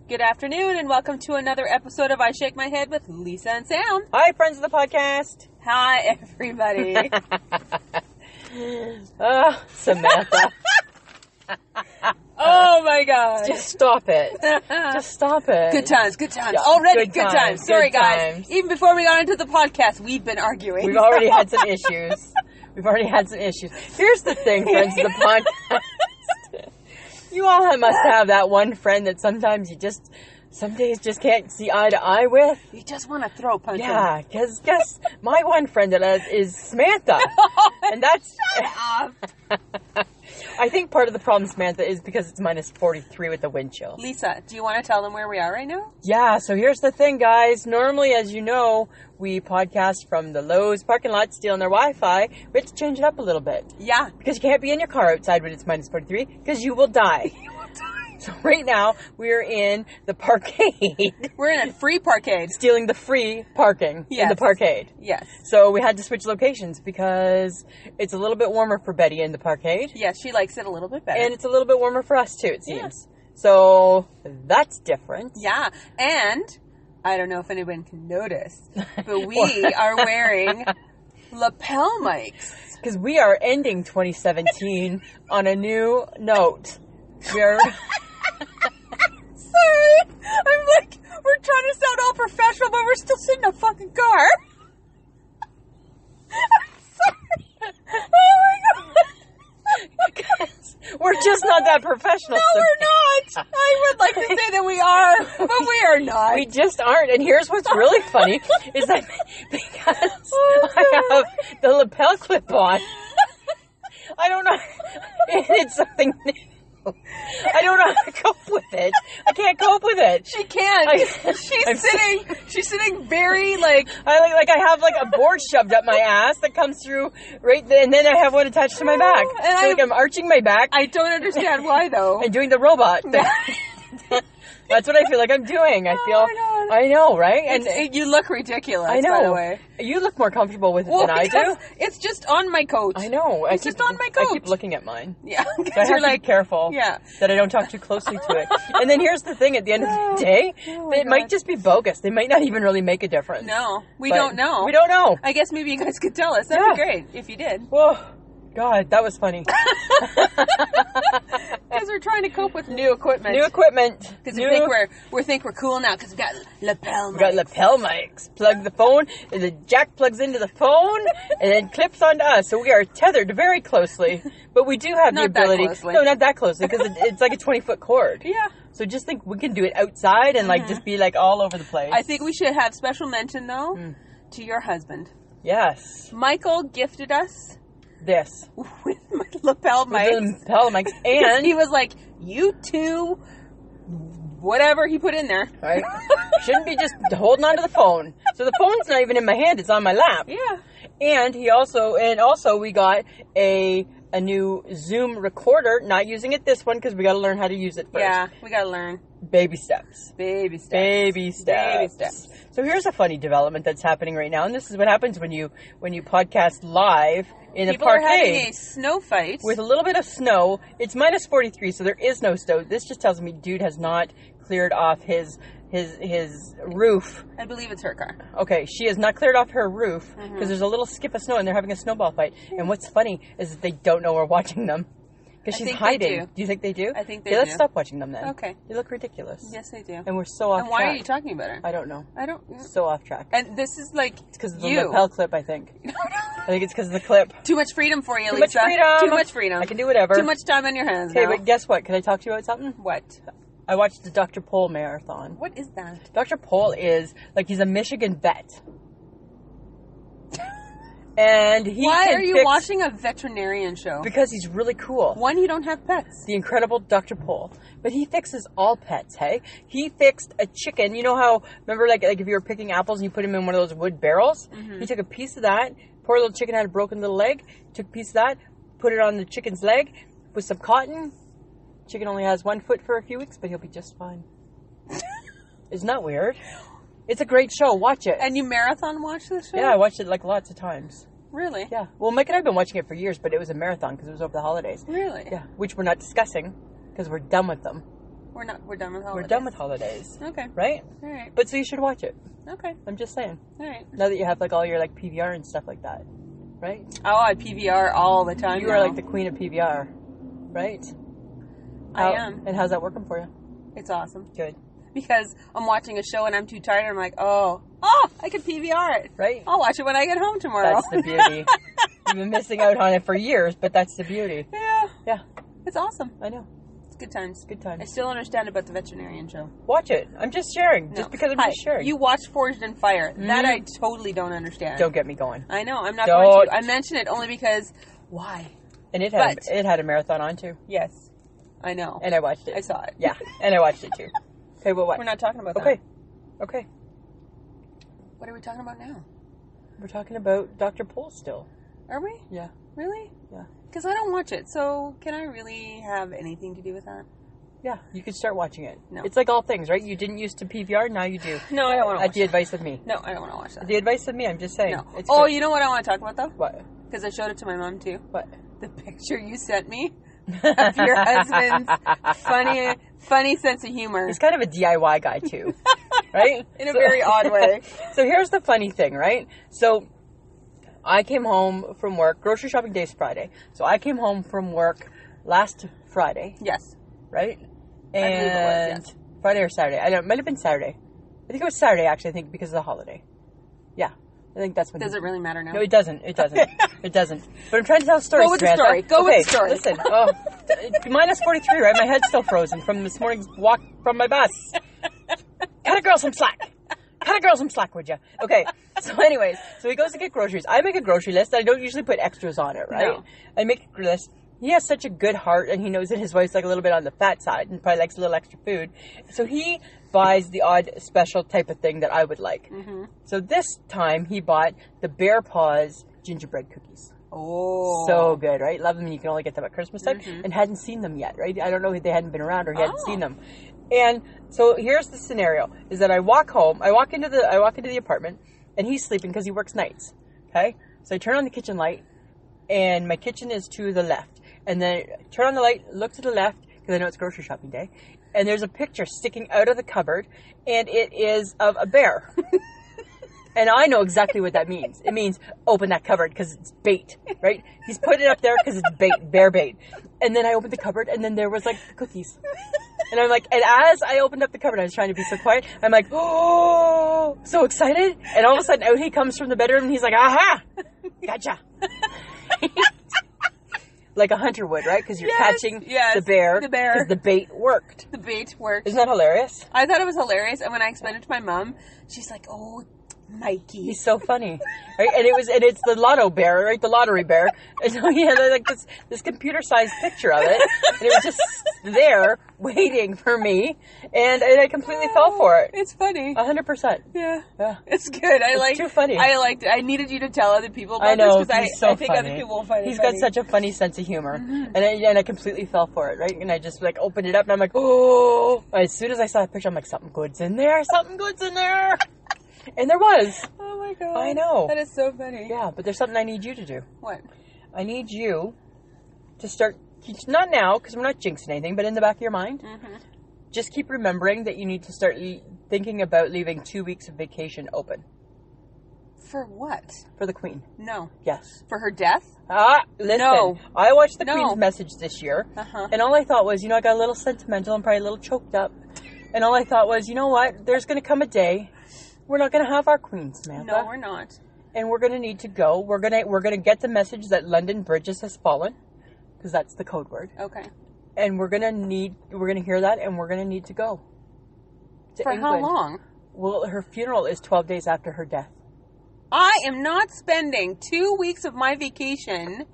Good afternoon, and welcome to another episode of I Shake My Head with Lisa and Sam. Hi, friends of the podcast. Hi, everybody. Samantha. Oh, my God. Just stop it. Just stop it. Good times, good times. Yeah, Already good times. Sorry, good guys. times. Even before we got into the podcast, we've been arguing. We've already had some issues. Here's the thing, friends of the podcast. You all must have that one friend that sometimes some days just can't see eye to eye with. You just want to throw a punch. Yeah, because guess my one friend that is Samantha. And that's... Shut up. I think part of the problem, Samantha, is because it's minus 43 with the wind chill. Lisa, do you want to tell them where we are right now? Yeah, so here's the thing, guys. Normally, as you know, we podcast from the Lowe's parking lot, stealing their Wi-Fi. We have to change it up a little bit. Yeah. Because you can't be in your car outside when it's minus 43, because you will die. So right now, we're in the parkade. We're in a free parkade. Stealing the free parking in the parkade. Yes. So we had to switch locations because it's a little bit warmer for Betty in the parkade. Yes, she likes it a little bit better. And it's a little bit warmer for us too, it seems. Yeah. So that's different. Yeah. And I don't know if anyone can notice, but we are wearing lapel mics. Because we are ending 2017 on a new note. We are... Sorry. I'm like, we're trying to sound all professional, but we're still sitting in a fucking car. I'm sorry. Oh my God. Guys, we're just not that professional. No, we're not. I would like to say that we are, but we are not. We just aren't. And here's what's really funny is that because I have the lapel clip on, I don't know. It's something new. I don't know how to cope with it. I can't cope with it. She can't. She's sitting very like I have like a board shoved up my ass that comes through right there, and then I have one attached to my back. And I'm arching my back. I don't understand why though. And doing the robot. That's what I feel like I'm doing. I know, right? And you look ridiculous. I know. By the way, you look more comfortable with it than I do. It's just on my coat. I know. It's just on my coat. I keep looking at mine. Yeah, so I have to be careful. Yeah. That I don't talk too closely to it. And then here's the thing: at the end of the day, it might just be bogus. They might not even really make a difference. No, we don't know. We don't know. I guess maybe you guys could tell us. That'd be great if you did. Whoa. God, that was funny. Because we're trying to cope with new equipment. Because we think we're cool now because we got lapel mics. We got lapel mics. Plug the phone, and the jack plugs into the phone, and then clips onto us. So we are tethered very closely. But we do have the ability. No, not that closely, because it's like a 20-foot cord. Yeah. So just think we can do it outside and just be like all over the place. I think we should have special mention though to your husband. Yes. Michael gifted us this with lapel mics. And he was like, you two, whatever he put in there. Right. Shouldn't be just holding onto the phone. So the phone's not even in my hand, it's on my lap. Yeah. And also we got a new Zoom recorder, not using it this one because we got to learn how to use it first. Yeah, we got to learn. Baby steps. So here's a funny development that's happening right now, and this is what happens when you podcast live in a parkade. People are having a snow fight. With a little bit of snow. It's minus 43, so there is no snow. This just tells me dude has not cleared off his roof. I believe it's her car. Okay, she has not cleared off her roof because there's a little skip of snow and they're having a snowball fight. And what's funny is that they don't know we're watching them. Because she's hiding. Do you think they do? I think they do. Let's stop watching them then. Okay. They look ridiculous. Yes, they do. And we're so off track. And why are you talking about her? I don't know. So off track. And this is like it's because of the lapel clip, I think. I think it's because of the clip. Too much freedom for you, Too Lisa. Too much freedom. I can do whatever. Too much time on your hands now. Okay, but guess what? Can I talk to you about something? What? I watched the Dr. Pol marathon. What is that? Dr. Pol is, he's a Michigan vet. And why are you watching a veterinarian show? Because he's really cool. One, you don't have pets. The incredible Dr. Pol. But he fixes all pets, hey? He fixed a chicken. You know how, remember like if you were picking apples and you put them in one of those wood barrels? He took a piece of that, poor little chicken had a broken little leg, took a piece of that, put it on the chicken's leg with some cotton. Chicken only has 1 foot for a few weeks, but he'll be just fine. Isn't that weird? It's a great show. Watch it. And you marathon watch this show? Yeah, I watched it lots of times. Really? Yeah. Well, Mike and I have been watching it for years, but it was a marathon because it was over the holidays. Really? Yeah. Which we're not discussing because we're done with them. We're done with holidays. We're done with holidays. Okay. Right? All right. But so you should watch it. Okay. I'm just saying. All right. Now that you have like all your like PVR and stuff like that. Right? Oh, I PVR all the time. You are like the queen of PVR. Right? I am. And how's that working for you? It's awesome. Good. Because I'm watching a show and I'm too tired and I'm like, I could PVR it. Right? I'll watch it when I get home tomorrow. That's the beauty. You've been missing out on it for years, but that's the beauty. Yeah. Yeah. It's awesome. I know. It's good times. Good times. I still understand about the veterinarian show. Watch it. I'm just sharing. No. Just because I'm just sharing. You watched Forged in Fire. That I totally don't understand. Don't get me going. I know. I'm not Don't. going to. I mention it only because, why? And it had a marathon on too. Yes. I know. And I watched it. I saw it. Yeah. And I watched it too. Okay, well what? We're not talking about that. Okay. What are we talking about now? We're talking about Dr. Pol still. Are we? Yeah. Really? Yeah. Because I don't watch it, so can I really have anything to do with that? Yeah, you could start watching it. No. It's like all things, right? You didn't used to PVR, now you do. No, I don't want to watch At the advice of me. No, I don't want to watch that. At the advice of me, I'm just saying. No. It's Oh, good. you know what I want to talk about, though? What? Because I showed it to my mom, too. What? The picture you sent me of your husband's funny sense of humor. He's kind of a DIY guy, too. Right? In a very odd way. So here's the funny thing, right? So I came home from work. Grocery shopping day is Friday. So I came home from work last Friday. Yes. Right? I believe it was, yes. Friday or Saturday. I don't. It might have been Saturday. I think it was Saturday, actually. I think because of the holiday. Yeah. I think that's when. Does it really matter now? No, it doesn't. It doesn't. It doesn't. But I'm trying to tell a story. Go with Samantha. the story. Go with the story. Listen. Oh, minus 43, right? My head's still frozen from this morning's walk from my bus. Cut a girl some slack. Cut a girl some slack, would you? Okay. So anyways, so he goes to get groceries. I make a grocery list. I don't usually put extras on it, right? No. I make a list. He has such a good heart, and he knows that his wife's like a little bit on the fat side and probably likes a little extra food. So he buys the odd special type of thing that I would like. Mm-hmm. So this time he bought the Bear Paws gingerbread cookies. Oh. So good, right? Love them. You can only get them at Christmas time. Mm-hmm. And hadn't seen them yet, right? I don't know if they hadn't been around or he hadn't seen them. And so here's the scenario: is that I walk home, I walk into the apartment, and he's sleeping because he works nights. Okay, so I turn on the kitchen light, and my kitchen is to the left, and then I turn on the light, look to the left because I know it's grocery shopping day, and there's a picture sticking out of the cupboard, and it is of a bear. And I know exactly what that means. It means open that cupboard because it's bait, right? He's put it up there because it's bait, bear bait. And then I opened the cupboard, and then there was like the cookies. And I'm like, and as I opened up the cupboard, I was trying to be so quiet. I'm like, oh, so excited. And all of a sudden out he comes from the bedroom and he's like, aha, gotcha. Like a hunter would, right? Because you're catching the bear. The bear. Because the bait worked. The bait worked. Isn't that hilarious? I thought it was hilarious. And when I explained it to my mom, she's like, oh, Mikey. He's so funny, right? And it's the lotto bear, right? The lottery bear. And so he had like this computer-sized picture of it, and it was just there waiting for me, and I completely fell for it. It's funny. 100%. Yeah, yeah. It's good. It's too funny. I liked it. I needed you to tell other people about I know, this because so I think funny. other people will find it He's funny. got such a funny sense of humor, and I completely fell for it, right? And I just like opened it up, and I'm like, oh! As soon as I saw that picture, I'm like, something good's in there. Something good's in there. And there was. Oh my god. I know. That is so funny. Yeah, but there's something I need you to do. What? I need you to start, not now, because we're not jinxing anything, but in the back of your mind, just keep remembering that you need to start thinking about leaving 2 weeks of vacation open. For what? For the Queen. No. Yes. For her death? Listen. No. I watched the Queen's message this year, and all I thought was, I got a little sentimental and probably a little choked up, and all I thought was, you know what, there's going to come a day we're not going to have our Queen, Samantha. No, we're not. And we're going to need to go. We're going to get the message that London Bridges has fallen, because that's the code word. Okay. And we're going to hear that, and we're going to need to go to For England. how long? Well, her funeral is 12 days after her death. I am not spending 2 weeks of my vacation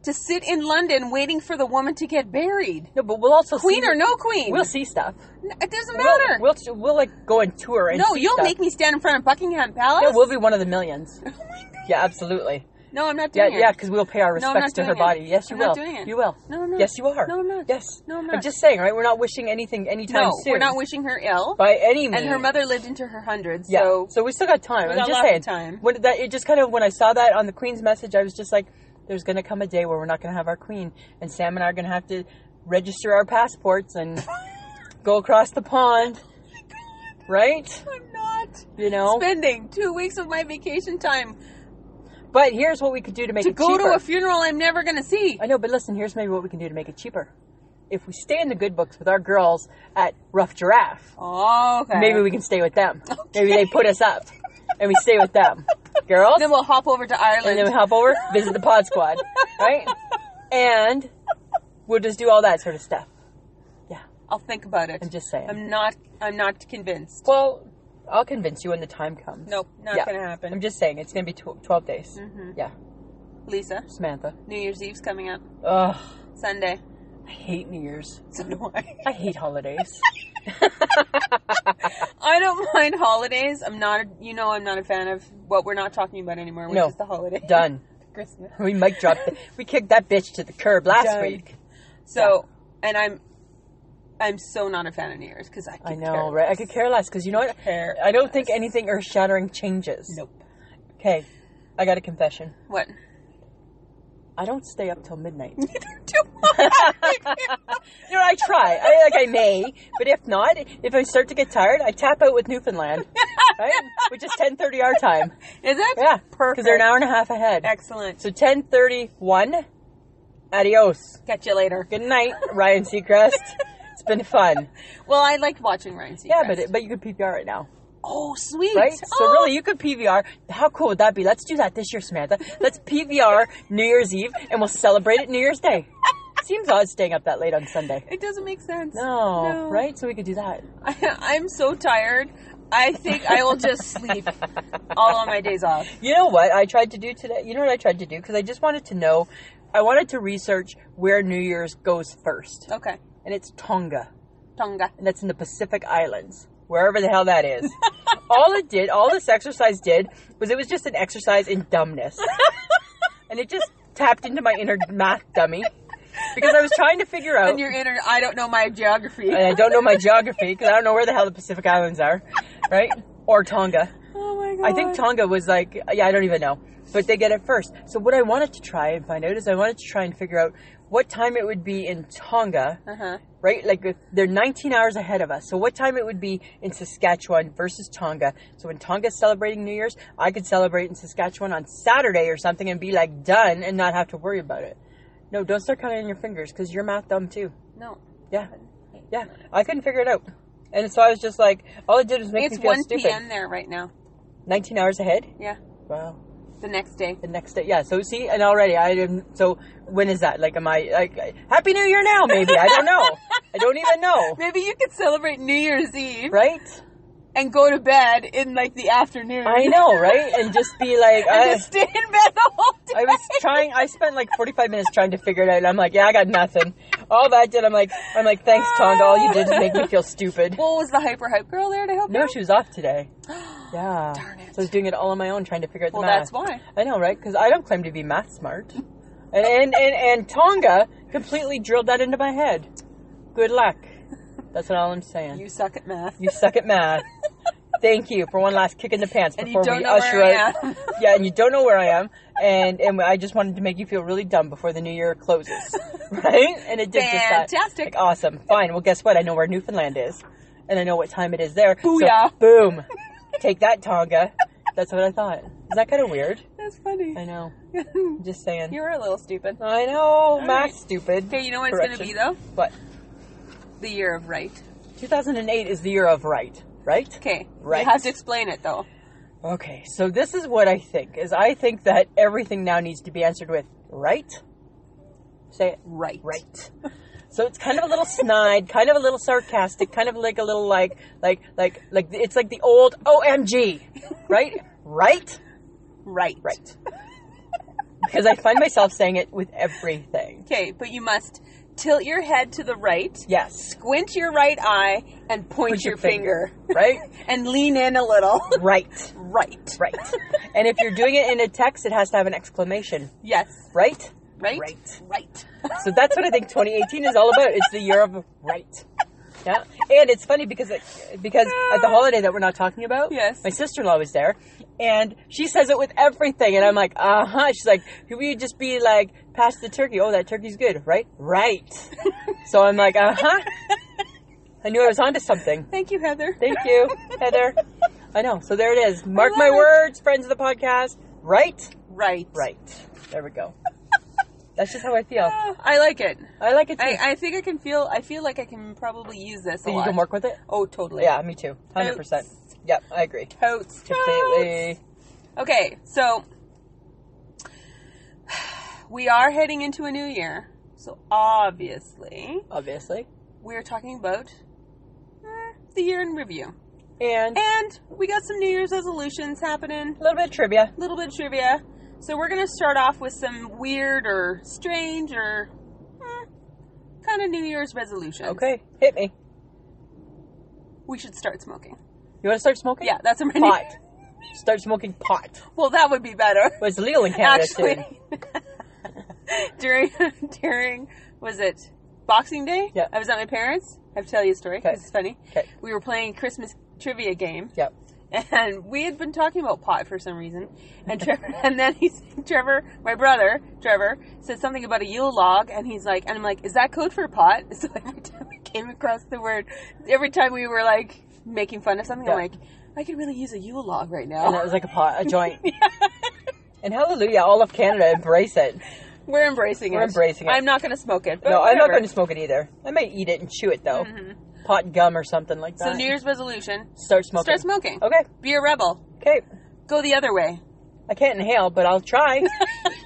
to sit in London waiting for the woman to get buried. No, but we'll also Queen see, or no queen. We'll see stuff. It doesn't matter. We'll like go and tour and no, see you'll stuff. make me stand in front of Buckingham Palace. Yeah, we'll be one of the millions. Oh my God. Yeah, absolutely. No, I'm not doing it. Yeah, because we'll pay our respects to her body. Yes, you will. I'm not doing it. You will. No, I'm not. Yes, you are. No, I'm not. Yes. No, I'm not. I'm just saying, right? We're not wishing anything anytime soon. No, we're not wishing her ill. By any means. And her mother lived into her hundreds, yeah. so... So we still got time. We I'm got just lots saying. of time. It just kind of, when I saw that on the Queen's message, I was just like, there's going to come a day where we're not going to have our Queen, and Sam and I are going to have to register our passports and go across the pond. Right? I'm not You know? spending 2 weeks of my vacation time But here's what we could do to make to it go cheaper. to a funeral I'm never going to see. I know, but listen, here's maybe what we can do to make it cheaper. If we stay in the good books with our girls at Rough Giraffe, Okay. maybe we can stay with them. Maybe they put us up and we stay with them. Girls? Then we'll hop over to Ireland. And then we hop over, visit the pod squad. Right? And we'll just do all that sort of stuff. Yeah. I'll think about it. I'm just saying. I'm not convinced. Well, I'll convince you when the time comes. Nope, not Yeah. going to happen. I'm just saying, it's going to be 12 days. Mhm. Yeah. Lisa, Samantha. New Year's Eve's coming up. Ugh. Sunday. I hate New Year's. So do I. I hate holidays. I don't mind holidays. I'm not a fan of what we're not talking about anymore, which No. is the holiday. Done. Christmas. We mic dropped. We kicked that bitch to the curb last Done. week. So, and I'm so not a fan of New Year's because I know, right? I could care less because you know what? I don't think anything earth-shattering changes. Nope. Okay, I got a confession. What? I don't stay up till midnight. Neither do I. You know, I try. I may, but if not, if I start to get tired, I tap out with Newfoundland, right? Which is 10:30 our time. Is it? Yeah, Perfect. because they're an hour and a half ahead. Excellent. So 10:31. Adios. Catch you later. Good night, Ryan Seacrest. It's been fun. Well, I liked watching Ryan Seacrest. Yeah, but you could PPR right now. Oh, sweet. Right? So really, you could PVR. How cool would that be? Let's do that this year, Samantha. Let's PVR New Year's Eve, and we'll celebrate it New Year's Day. Seems odd staying up that late on Sunday. It doesn't make sense. No, right? So we could do that. I'm so tired. I think I will just sleep all on my days off. You know what I tried to do today? You know what I tried to do? Because I just wanted to know. I wanted to research where New Year's goes first. Okay. And it's Tonga. Tonga. And that's in the Pacific Islands. Wherever the hell that is. All this exercise did, was it was just an exercise in dumbness. And it just tapped into my inner math dummy. Because I was trying to figure out... And your inner, I don't know my geography. And I don't know my geography, because I don't know where the hell the Pacific Islands are. Right? Or Tonga. Oh my God. I think Tonga was like... Yeah, I don't even know. But they get it first. So what I wanted to try and find out is I wanted to try and figure out what time it would be in Tonga. Uh-huh. Right? Like, they're 19 hours ahead of us. So what time it would be in Saskatchewan versus Tonga. So when Tonga's celebrating New Year's, I could celebrate in Saskatchewan on Saturday or something and be, like, done and not have to worry about it. No, don't start counting on your fingers, because you're math dumb, too. No. Yeah. Yeah. I couldn't figure it out. And so I was just like, all it did was make me feel stupid. It's 1 p.m. there right now. 19 hours ahead? Yeah. Wow. The next day. The next day, yeah. So see, and already I didn't. So when is that? Like, am I like Happy New Year now? Maybe I don't know. I don't even know. Maybe you could celebrate New Year's Eve, Right? and go to bed in like the afternoon. I know, right? And just be like, And just stay in bed the whole day. I was trying. I spent like 45 minutes trying to figure it out. And I'm like, yeah, I got nothing. All that did, I'm like, thanks, Tonga. All you did was make me feel stupid. Well, was the hype girl there to help you? No, she was off today. Yeah. Darn it. So I was doing it all on my own, trying to figure out the Well, math. that's why. I know, right? Because I don't claim to be math smart. And Tonga completely drilled that into my head. Good luck. That's all I'm saying. You suck at math. You suck at math. Thank you for one last kick in the pants And you before don't we know usher where I out. am. Yeah, and you don't know where I am. And I just wanted to make you feel really dumb before the new year closes. Right? And it did just that. Fantastic. Like, awesome. Fine. Well, guess what? I know where Newfoundland is. And I know what time it is there. Booyah. So, boom. Take that, Tonga. That's what I thought. Is that kind of weird? That's funny. I know. I'm just saying. You were a little stupid. I know. Math right. stupid. Okay, you know what it's going to be, though? What? The year of right. 2008 is the year of right. Right? Okay. Right. You have to explain it, though. Okay, so this is what I think. I think that everything now needs to be answered with right. Say it. Right. Right. So it's kind of a little snide, kind of a little sarcastic, kind of like a little like it's like the old OMG. Right? Right? Right. Right. Because I find myself saying it with everything. Okay, but you must tilt your head to the right. Yes. Squint your right eye and point your finger. Right? And lean in a little. Right. Right. Right. And if you're doing it in a text, it has to have an exclamation. Yes. Right? Right? Right. Right. So that's what I think 2018 is all about. It's the year of right. Yeah. And it's funny because at the holiday that we're not talking about, Yes. my sister-in-law was there, and she says it with everything, and I'm like, uh-huh. She's like, could we just be like, pass the turkey? Oh, that turkey's good, right? Right. So I'm like, uh-huh. I knew I was onto something. Thank you, Heather. Thank you, Heather. I know. So there it is. Mark my words, friends of the podcast. Right? Right. There we go. That's just how I feel. I like it. I like it too. I think I feel like I can probably use this a lot. You can work with it? Oh, totally. Yeah, me too. 100%. Yep, I agree. Totes. Completely. Okay, so we are heading into a new year. So obviously, we're talking about the year in review. And we got some New Year's resolutions happening. A little bit of trivia. So we're going to start off with some weird or strange or kind of New Year's resolutions. Okay, hit me. We should start smoking. You want to start smoking? Yeah, that's a pot. Start smoking pot. Well, that would be better. Well, it's legal in Canada soon. during was it Boxing Day? Yeah. I was at my parents'. I have to tell you a story. Okay. This is funny. Okay. We were playing Christmas trivia game. Yep. And we had been talking about pot for some reason. And Trevor, my brother, Trevor, said something about a Yule log. And he's like, and I'm like, is that code for pot? So every time we came across the word, every time we were like making fun of something, I'm like, I could really use a Yule log right now. And that was like a pot, a joint. And hallelujah, all of Canada embrace it. We're embracing it. I'm not going to smoke it. No, I'm not going to smoke it either. I might eat it and chew it though. Mm-hmm. Pot gum or something like that. So New Year's resolution. Start smoking. Okay. Be a rebel. Okay. Go the other way. I can't inhale, but I'll try.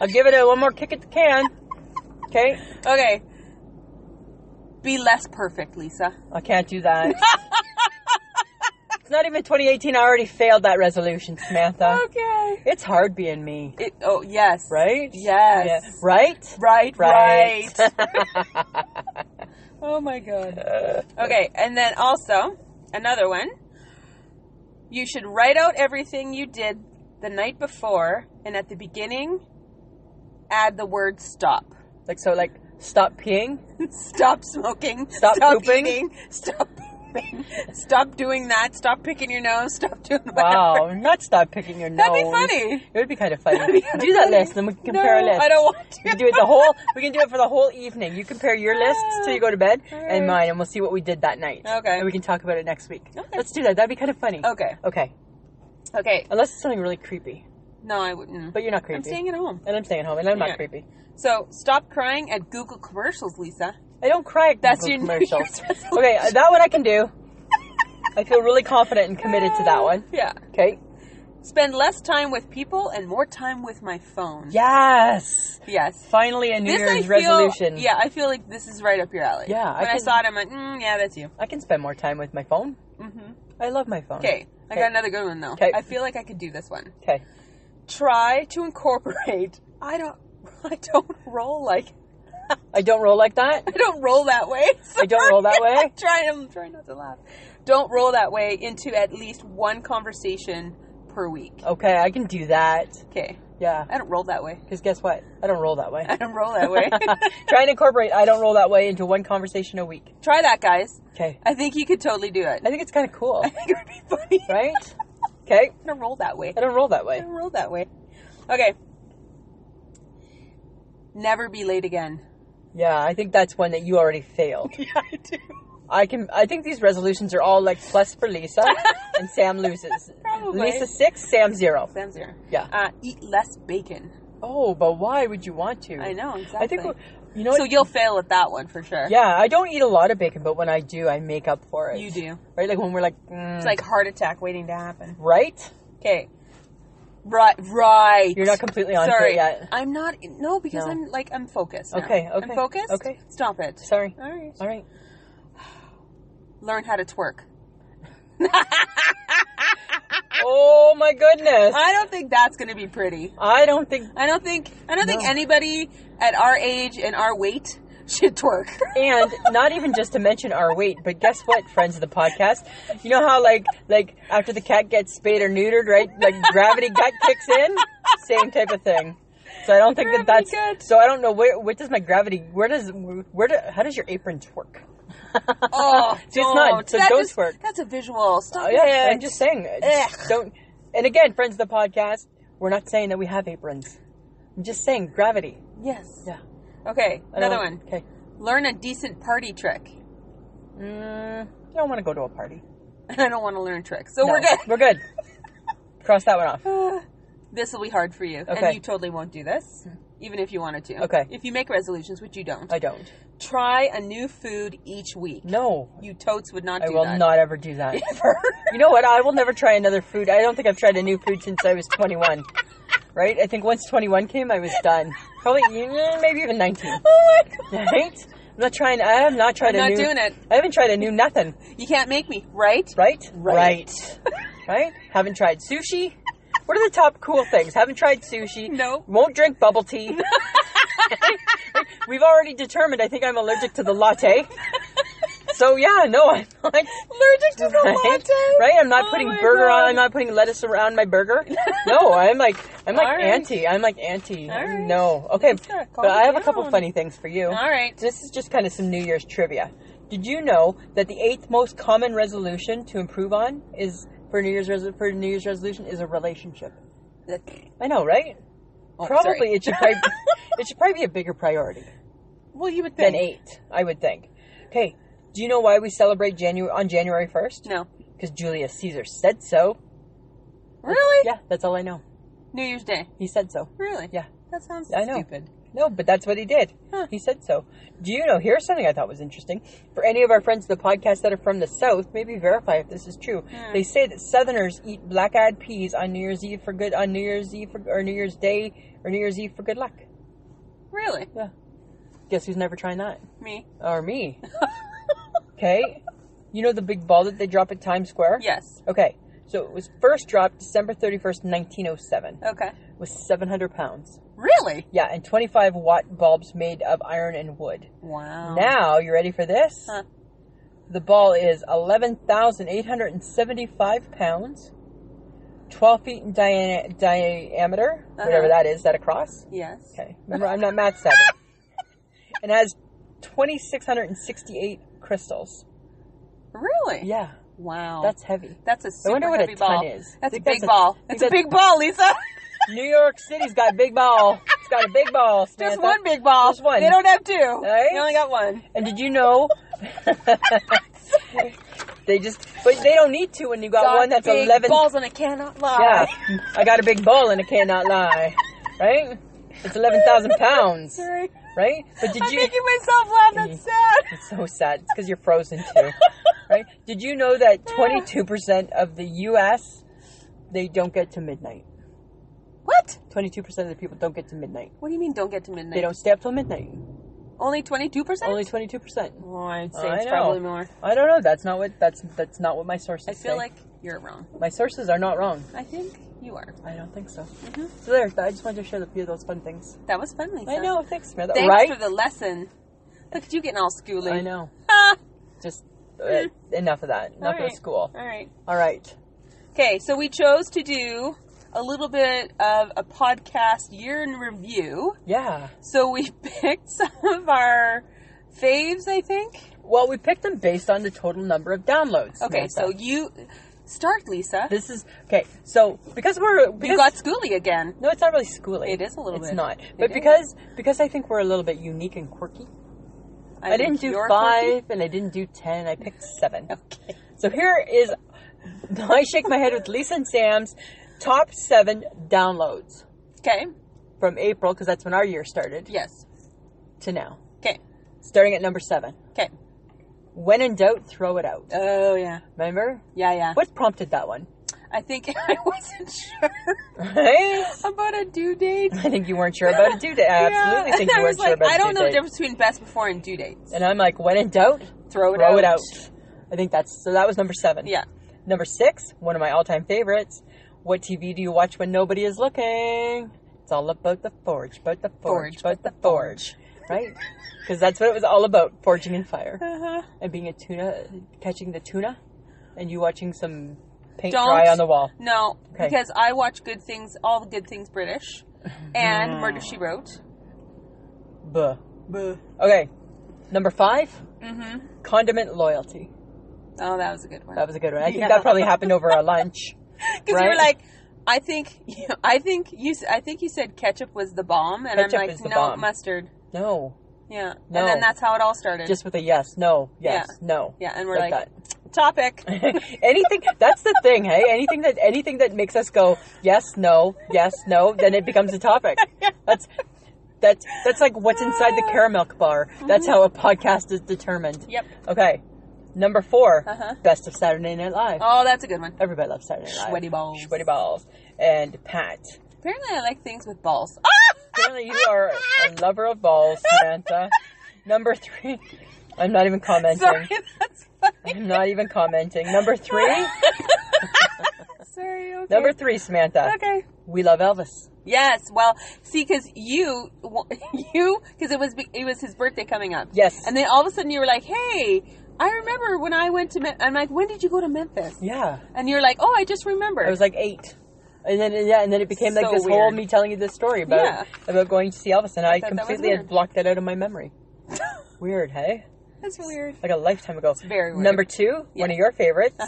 I'll give it one more kick at the can. Okay. Okay. Be less perfect, Lisa. I can't do that. It's not even 2018. I already failed that resolution, Samantha. Okay. It's hard being me. Oh, yes. Right? Yes. Yeah. Right? Right. Oh my God. Okay, and then also, another one. You should write out everything you did the night before, and at the beginning, add the word stop. Like, stop peeing? Stop smoking. Stop pooping? Eating. Stop pooping. Stop doing that. Stop picking your nose. Stop doing whatever. Wow, not stop picking your nose. That'd be funny. It would be kind of funny. Do that list, and we can compare our lists. I don't want to. We can do it for the whole evening. You compare your lists till you go to bed, and mine, and we'll see what we did that night. Okay. And we can talk about it next week. Okay. Let's do that. That'd be kind of funny. Okay. Unless it's something really creepy. No, I wouldn't. But you're not creepy. I'm staying at home. And I'm staying at home, and I'm not creepy. So, stop crying at Google commercials, Lisa. I don't cry at That's Google your commercials. Okay, that one I can do. I feel really confident and committed to that one. Yeah. Okay. Spend less time with people and more time with my phone. Yes. Finally a New Year's resolution. Yeah, I feel like this is right up your alley. Yeah. When I saw it, I'm like, yeah, that's you. I can spend more time with my phone. Mm-hmm. I love my phone. Okay. I got another good one, though. Okay. I feel like I could do this one. Okay. Try to incorporate... I don't roll like... I don't roll like that? I don't roll that way. Sorry. I don't roll that way? I'm trying not to laugh. Don't roll that way into at least one conversation per week. Okay, I can do that. Okay. Yeah. I don't roll that way. Because guess what? I don't roll that way. I don't roll that way. Try and incorporate I don't roll that way into one conversation a week. Try that, guys. Okay. I think you could totally do it. I think it's kind of cool. I think it would be funny. Right? Okay. I don't roll that way. I don't roll that way. I don't roll that way. Okay. Never be late again. Yeah, I think that's one that you already failed. Yeah, I do. I think these resolutions are all like plus for Lisa, and Sam loses. Probably. Lisa 6, Sam 0. Sam 0. Yeah. Eat less bacon. Oh, but why would you want to? I know, exactly. I think, you know so you'll fail at that one for sure. Yeah, I don't eat a lot of bacon, but when I do, I make up for it. You do. Right? Like when we're like... It's like heart attack waiting to happen. Right? Okay. Right. You're not completely on it yet. I'm not. No, because I'm focused now. Okay. I'm focused? Okay. Stop it. Sorry. All right. Learn how to twerk. Oh my goodness. I don't think that's going to be pretty. I don't think anybody at our age and our weight should twerk. And not even just to mention our weight, but guess what, friends of the podcast? You know how like after the cat gets spayed or neutered, right? Like gravity gut kicks in? Same type of thing. So I don't think that's gut. So I don't know what does my gravity how does your apron twerk? Oh, see, it's not. So don't twerk. That's a visual. Stop. Yeah, I'm just saying. Don't. And again, friends of the podcast, we're not saying that we have aprons. I'm just saying gravity. Yes. Yeah. Okay, another one. Okay. Learn a decent party trick. I don't want to go to a party. I don't want to learn tricks. So No, we're good. We're good. Cross that one off. This will be hard for you. Okay. And you totally won't do this, even if you wanted to. Okay. If you make resolutions, which you don't. I don't. Try a new food each week. No. You totes would not do I will that. not ever do that. Ever. You know what? I will never try another food. I don't think I've tried a new food since I was 21. Right? I think once 21 came, I was done. Probably, maybe even 19. Oh my God. Right? I have not tried I'm a not new... doing it. I haven't tried a new nothing. You can't make me, right? Right? Right. Right? Haven't tried sushi. What are the top cool things? Haven't tried sushi. No. Won't drink bubble tea. We've already determined I think I'm allergic to the latte. So yeah, no, I'm not Allergic to the latte. Right? I'm not Oh putting my burger God. on. I'm not putting lettuce around my burger. No, I'm like All right. anti. I'm like anti. All right. No. Okay, Just gotta but calm I have a couple down. funny things for you. All right. This is just kind of some New Year's trivia. Did you know that the 8th most common resolution to improve on is for New Year's resolution is a relationship? I know, right? Oh, Probably sorry. it should probably be a bigger priority Well, you would think. than 8, I would think. Okay, do you know why we celebrate on January 1st? No. Because Julius Caesar said so. Really? Yeah, that's all I know. New Year's Day. He said so. Really? Yeah. That sounds I know. stupid. No, but that's what he did. Huh. He said so. Do you know, here's something I thought was interesting. For any of our friends of the podcast that are from the South, maybe verify if this is true. They say that Southerners eat black-eyed peas on New Year's Eve or New Year's Day or New Year's Eve for good luck. Really? Yeah. Guess who's never trying that? Me? Or me. Okay. You know the big ball that they drop at Times Square? Yes. Okay. So it was first dropped December 31st, 1907. Okay. It was 700 pounds. Really? Yeah, and 25 watt bulbs made of iron and wood. Wow. Now, you ready for this? Huh. The ball is 11,875 pounds, 12 feet in diameter, whatever that is. Is that a cross? Yes. Okay. Remember, I'm not math savvy. It has 2,668 crystals. Really? Yeah. Wow. That's heavy. That's a super wonder what heavy a ton ball. is. That's I a think big that's a- ball. I think That's a that's- big ball, Lisa. New York City's got a big ball. It's got a big ball, Samantha. Just one big ball. Just one. They don't have two. Right? They only got one. And did you know? But they don't need two when you got one that's big 11. balls and I cannot lie. Yeah, I got a big ball and I cannot lie. Right? It's 11,000 pounds. Sorry. Right? But did I'm you? making myself laugh. That's sad. It's so sad. It's because you're frozen too. Right? Did you know that 22% of the U.S. they don't get to midnight? What? 22% of the people don't get to midnight. What do you mean don't get to midnight? They don't stay up till midnight. Only 22%? Only 22%. Oh, I'd say I it's know. probably more. I don't know. That's not what my sources I feel say. like you're wrong. My sources are not wrong. I think you are. I don't think so. Mm-hmm. So there, I just wanted to share a few of those fun things. That was fun, Lisa. I know, thanks, Samantha. Thanks Right? for the lesson. Look at you getting all schooly. I know. Ah. Just enough of that. Enough All of right. school. All right. All right. Okay, so we chose to do a little bit of a podcast year in review. Yeah. So we picked some of our faves, I think. Well, we picked them based on the total number of downloads. Okay, Samantha. so you start, Lisa. This is okay. So because You got schooly again. no, it's not really schooling. It is a little It's bit. not. It But is. because I think we're a little bit unique and quirky. I think didn't do you're 5 quirky. and I didn't do 10. I picked 7. Okay. So here is I shake my head with Lisa and Sam's top 7 downloads Okay. from April, because that's when our year started, Yes. to now. Okay. Starting at number 7. Okay. When in doubt, throw it out. Oh, yeah. Remember? Yeah. What prompted that one? I think I wasn't sure Right? about a due date. I think you weren't sure about a due date. I absolutely think you I weren't was sure like, about I a don't due know the date. difference between best before and due dates. And I'm like, when in doubt, Throw it it out. out. I think that was number 7. Yeah. Number 6, one of my all-time favorites. What TV do you watch when nobody is looking? It's all about the forge, about the forge, about the forge. Right? Because that's what it was all about, forging in fire. Uh-huh. And being a tuna, catching the tuna, and you watching some paint Don't. dry on the wall. No, Okay. because I watch Good Things, all the Good Things British, and Murder, She Wrote. Buh. Okay, number 5, Mm-hmm. condiment loyalty. Oh, that was a good one. That was a good one. I think Yeah. that probably happened over a lunch. Because right? you were like, I think you said ketchup was the bomb, and Ketchup I'm like, is the no, bomb. mustard. No. Yeah. No. And then that's how it all started. Just with a yes, no, yes, no. Yeah, and we're like that. topic. Anything, that's the thing, hey? Anything that makes us go, yes, no, then it becomes a topic. That's like what's inside the caramel bar. That's how a podcast is determined. Yep. Okay. Number 4, Best of Saturday Night Live. Oh, that's a good one. Everybody loves Saturday Night Live. Sweaty balls. Sweaty balls. And Pat. Apparently I like things with balls. Apparently you are a lover of balls, Samantha. Number 3. I'm not even commenting. Sorry, that's funny. I'm not even commenting. Number 3. Sorry, okay. Number 3, Samantha. Okay. We love Elvis. Yes, well, see, because because it was his birthday coming up. Yes. And then all of a sudden you were like, hey, I remember when I went to I'm like, when did you go to Memphis? Yeah. And you're like, oh, I just remembered. I was like 8. And then it became like So this weird. whole me telling you this story about going to see Elvis, and I completely had blocked that out of my memory. Weird, hey? That's weird. Like a lifetime ago. It's very weird. Number 2, one of your favorites.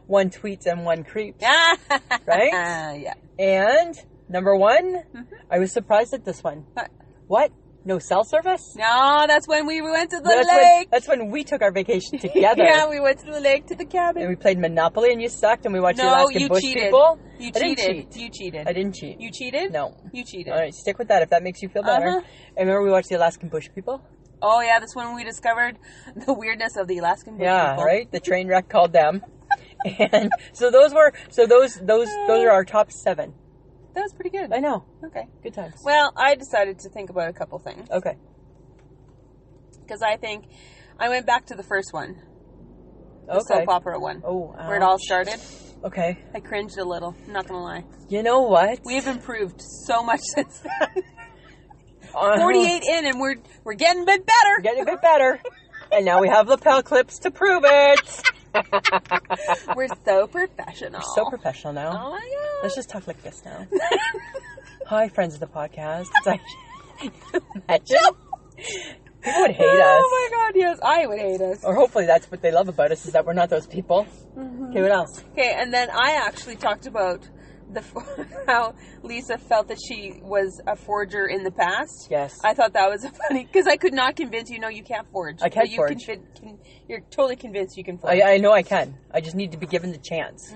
1 tweets and 1 creeps. Right? Yeah. And number 1, I was surprised at this one. What? No cell service? No, that's when we went to the lake. That's when we took our vacation together. Yeah, we went to the lake, to the cabin. And we played Monopoly, and you sucked, and we watched the Alaskan Bush cheated. people. You I cheated. didn't cheat. You cheated. I didn't cheat. You cheated? No. You cheated. All right, stick with that if that makes you feel better. And remember we watched the Alaskan Bush people? Oh, yeah, that's when we discovered the weirdness of the Alaskan Bush Yeah, people. right? The train wreck called them. And so those are our top 7. That was pretty good. I know. Okay. Good times. Well, I decided to think about a couple things. Okay. Because I think I went back to the first one. The soap opera one. Oh, where it all started. Okay. I cringed a little. I'm not going to lie. You know what? We've improved so much since then. 48 in and we're getting a bit better. Getting a bit better. And now we have lapel clips to prove it. We're so professional. We're so professional now. Oh my god. Let's just talk like this now. Hi, friends of the podcast. It's like, imagine. People would hate us. Oh my god, yes. I would hate us. Or hopefully that's what they love about us, is that we're not those people. Okay, what else? Okay, and then I actually talked about how Lisa felt that she was a forger in the past. Yes. I thought that was funny, because I could not convince you, no, you can't forge. I can't forge. You're totally convinced you can forge. I know I can. I just need to be given the chance.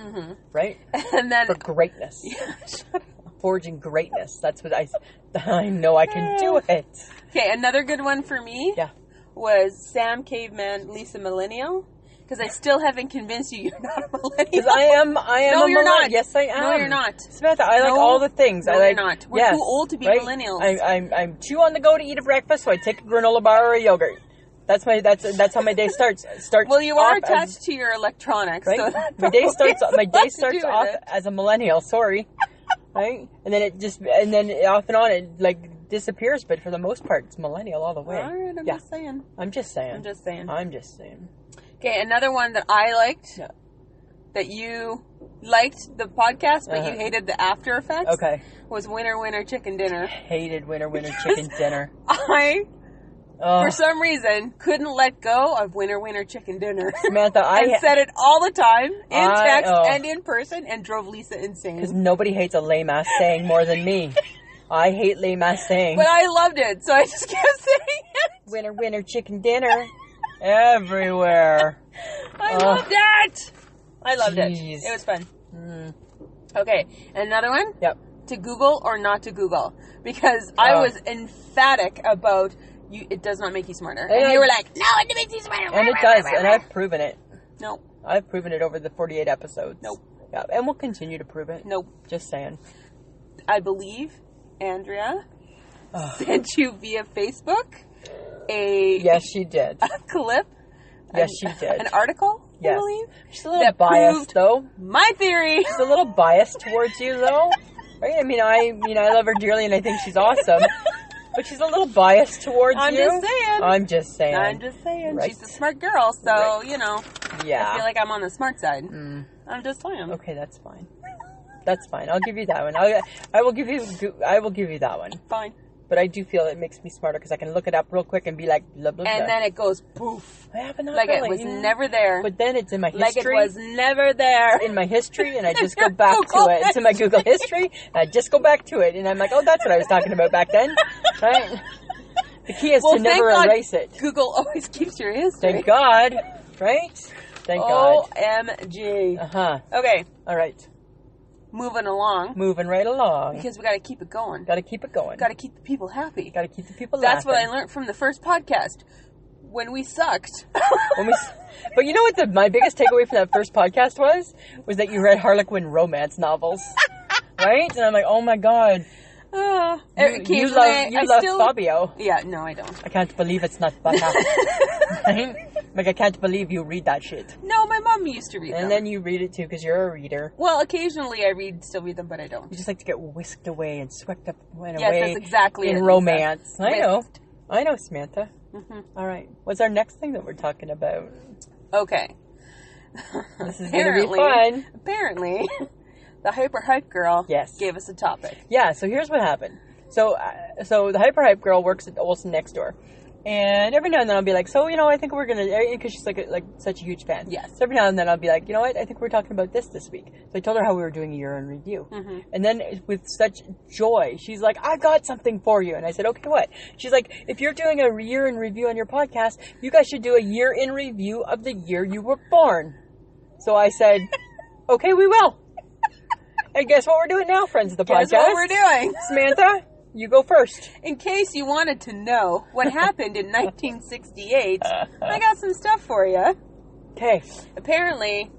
Right? And then... For greatness. Yeah, shut up. Forging greatness. That's what I know I can do it. Okay, another good one for me was Sam Caveman, Lisa Millennial. Because I still haven't convinced you you're not a millennial. Because I am no, you're not. Yes, I am. No, you're not. Samantha, I like all the things. No, I like, you're not. We're too old to be millennials. I'm too on the go to eat a breakfast, so I take a granola bar or a yogurt. That's how my day starts. Well, you are attached to your electronics. Right? So my day starts off as a millennial. Sorry. Right? And then off and on it like disappears, but for the most part it's millennial all the way. All right, I'm just saying. I'm just saying. Okay, another one that I liked, that you liked the podcast, but you hated the after effects, was Winner, Winner, Chicken Dinner. Hated Winner, Winner, Chicken Dinner. For some reason, couldn't let go of Winner, Winner, Chicken Dinner. Samantha, I said it all the time, in text and in person, and drove Lisa insane. Because nobody hates a lame-ass saying more than me. I hate lame-ass saying. But I loved it, so I just kept saying it. Winner, Winner, Chicken Dinner. Everywhere. I loved it. I loved it. Jeez. It was fun. Okay, and another one? Yep. To Google or not to Google. Because I was emphatic about it does not make you smarter. And you were like, no, it makes you smarter. And it does, and I've proven it. Nope. I've proven it over the 48 episodes. Nope. Yeah, and we'll continue to prove it. Nope. Just saying. I believe Andrea sent you via Facebook Yes, she did. a clip. Yes, she did. An article, yes. I believe. She's a little biased, though. My theory. She's a little biased towards you, though. Right? I mean, I love her dearly, and I think she's awesome. But she's a little biased towards you. I'm just saying. Right. She's a smart girl, so, Yeah. I feel like I'm on the smart side. I'm just saying. Okay, that's fine. That's fine. I'll give you that one. I will give you that one. Fine. But I do feel it makes me smarter because I can look it up real quick and be like, blah, blah, blah. And then it goes poof. I have enough. Like it was never there. But then it's in my history. Like it was never there. In my history, and I just go back to it. It's in my Google history, and I just go back to it. And I'm like, oh, that's what I was talking about back then. Right? The key is Well, to never thank God erase it. Google always keeps your history. Thank God. Right? Thank God. OMG. Uh-huh. Okay, All right. moving along. Moving right along. Because we got to keep it going. Got to keep it going. Got to keep the people happy. Got to keep the people That's laughing. what I learned from the first podcast. When we sucked. But you know what my biggest takeaway from that first podcast was that you read Harlequin romance novels. Right? And I'm like, oh my God. You love Fabio. Yeah, no, I don't. I can't believe it's not Bata. Right? Like, I can't believe you read that shit. No, my mom used to read them. And then you read it too because you're a reader. Well, occasionally I still read them, but I don't. You just like to get whisked away and swept up and Yes, away that's exactly in it, romance. Lisa. I know, Samantha. Mm-hmm. All right. What's our next thing that we're talking about? Okay. This is going to be fun. Apparently, the Hyper Hype Girl gave us a topic. Yeah, so here's what happened. So the Hyper Hype Girl works at Olsen Next Door. And every now and then I'll be like, so, I think we're going to, because she's like such a huge fan. Yes. So every now and then I'll be like, you know what, I think we're talking about this week. So I told her how we were doing a year in review. Mm-hmm. And then with such joy, she's like, I got something for you. And I said, okay, what? She's like, if you're doing a year in review on your podcast, you guys should do a year in review of the year you were born. So I said, okay, we will. And guess what we're doing now, friends of the podcast? Guess what we're doing? Samantha, you go first. In case you wanted to know what happened in 1968, I got some stuff for you. Okay. Apparently,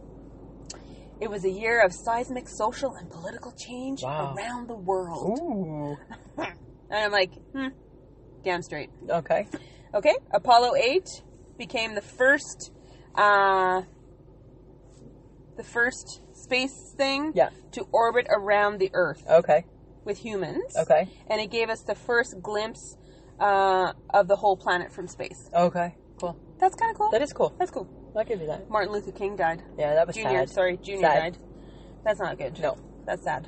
it was a year of seismic social and political change around the world. Ooh. And I'm like, damn straight. Okay. Okay, Apollo 8 became the first space thing to orbit around the Earth. Okay. With humans. Okay. And it gave us the first glimpse of the whole planet from space. Okay. Cool. That's kind of cool. That is cool. That's cool. I'll give you that. Martin Luther King died. Yeah, that was Junior sad. died. That's not good. No. That's sad.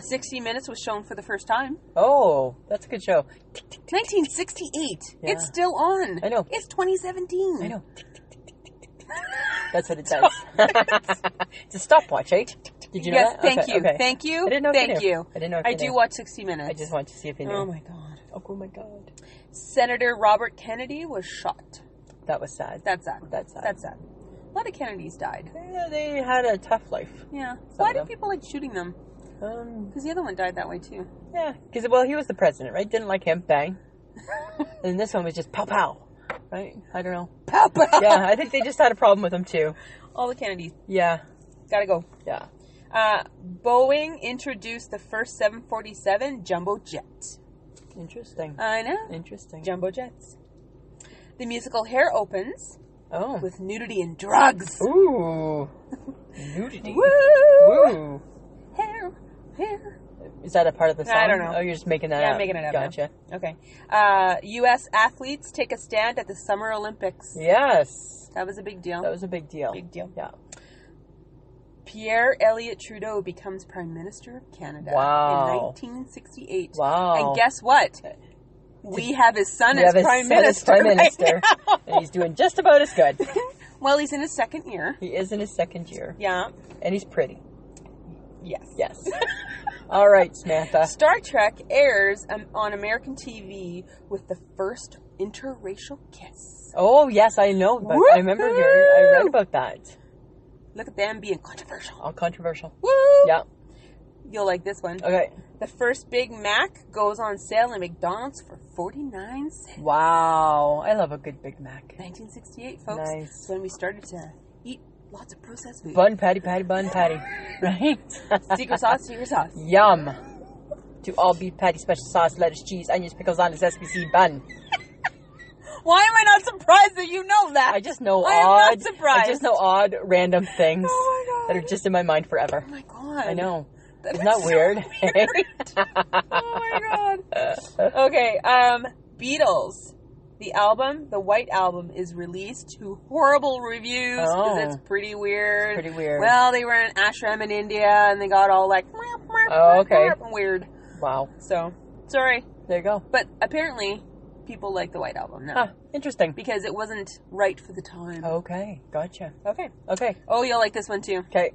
60 Minutes was shown for the first time. Oh, that's a good show. 1968. Yeah. It's still on. I know. It's 2017. I know. That's what it does. It's a stopwatch, eh? Did you know that? Thank okay, you. Okay. Thank you. I didn't know if Thank you you. knew. I didn't know if I you do knew. watch 60 Minutes. I just wanted to see if you knew. Oh my god. Oh my god. Senator Robert Kennedy was shot. That was sad. That's sad. That's sad. That's sad. A lot of Kennedys died. Yeah, they had a tough life. Yeah. Why do people like shooting them? Because the other one died that way too. Yeah. Because, well, he was the president, right? Didn't like him. Bang. And this one was just pow pow. Right? I don't know. Pow pow. Yeah, I think they just had a problem with him too. All the Kennedys. Yeah. Gotta go. Yeah. Boeing introduced the first 747 jumbo jet. Interesting. I know. Interesting. Jumbo jets. The musical Hair opens with nudity and drugs. Ooh. Nudity. Woo! Woo. Hair. Is that a part of the song? I don't know. Oh, you're just making that up. Yeah, I'm making it up. Gotcha. Now. Okay. U.S. athletes take a stand at the Summer Olympics. Yes. That was a big deal. That was a big deal. Big deal. Yeah. Pierre Elliott Trudeau becomes Prime Minister of Canada in 1968. Wow. And guess what? We have his son as Prime Minister. Right, and he's doing just about as good. Well, he's in his second year. He is in his second year. Yeah. And he's pretty. Yes. Yes. All right, Samantha. Star Trek airs on American TV with the first interracial kiss. Oh, yes, I know. But I remember I read about that. Look at them being controversial. All controversial. Woo! Yeah. You'll like this one. Okay. The first Big Mac goes on sale in McDonald's for 49 cents. Wow. I love a good Big Mac. 1968, folks. Nice. That's when we started to eat lots of processed food. Bun patty, bun patty. Right? Secret sauce. Yum. To all beef patty, special sauce, lettuce, cheese, onions, pickles on this SBC bun. Why am I not surprised that you know that? I just know I just know odd, random things Oh my God. that are just in my mind forever. Oh my God. I know. That Isn't that is weird? So weird. Oh my God. Okay, Beatles. The album, the White Album, is released to horrible reviews because it's pretty weird. Pretty weird. Well, they were in an ashram in India and they got all like weird. Wow. So, sorry. There you go. But apparently, people like the White Album now. Huh. Interesting. Because it wasn't right for the time. Okay. Gotcha. Okay. Okay. Oh, you'll like this one too. Okay.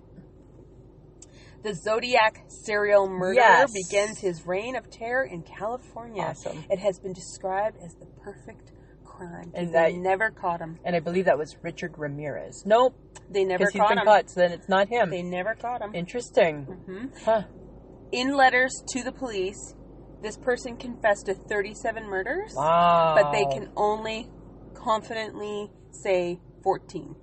The Zodiac serial murderer begins his reign of terror in California. Awesome. It has been described as the perfect crime. And they never caught him. And I believe that was Richard Ramirez. Nope. They never caught him. Because he's been caught, so then it's not him. They never caught him. Interesting. Mm-hmm. Huh. In letters to the police, this person confessed to 37 murders. Wow. But they can only confidently say 14.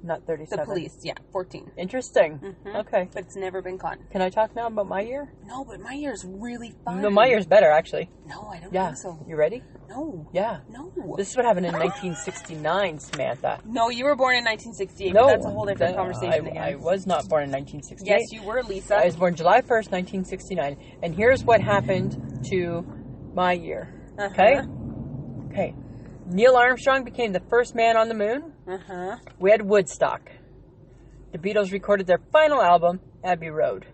Not 37. The police, 14. Interesting. Mm-hmm. Okay. But it's never been caught. Can I talk now about my year? No, but my year's really fun. No, my year's better, actually. No, I don't Yeah. think so. You ready? No. Yeah. No. This is what happened in 1969, Samantha. No, you were born in 1968. No. But that's a whole different conversation again. I was not born in 1968. Yes, you were, Lisa. I was born July 1st, 1969. And here's what happened to my year. Okay? Okay. Neil Armstrong became the first man on the moon. We had Woodstock. The Beatles recorded their final album, Abbey Road.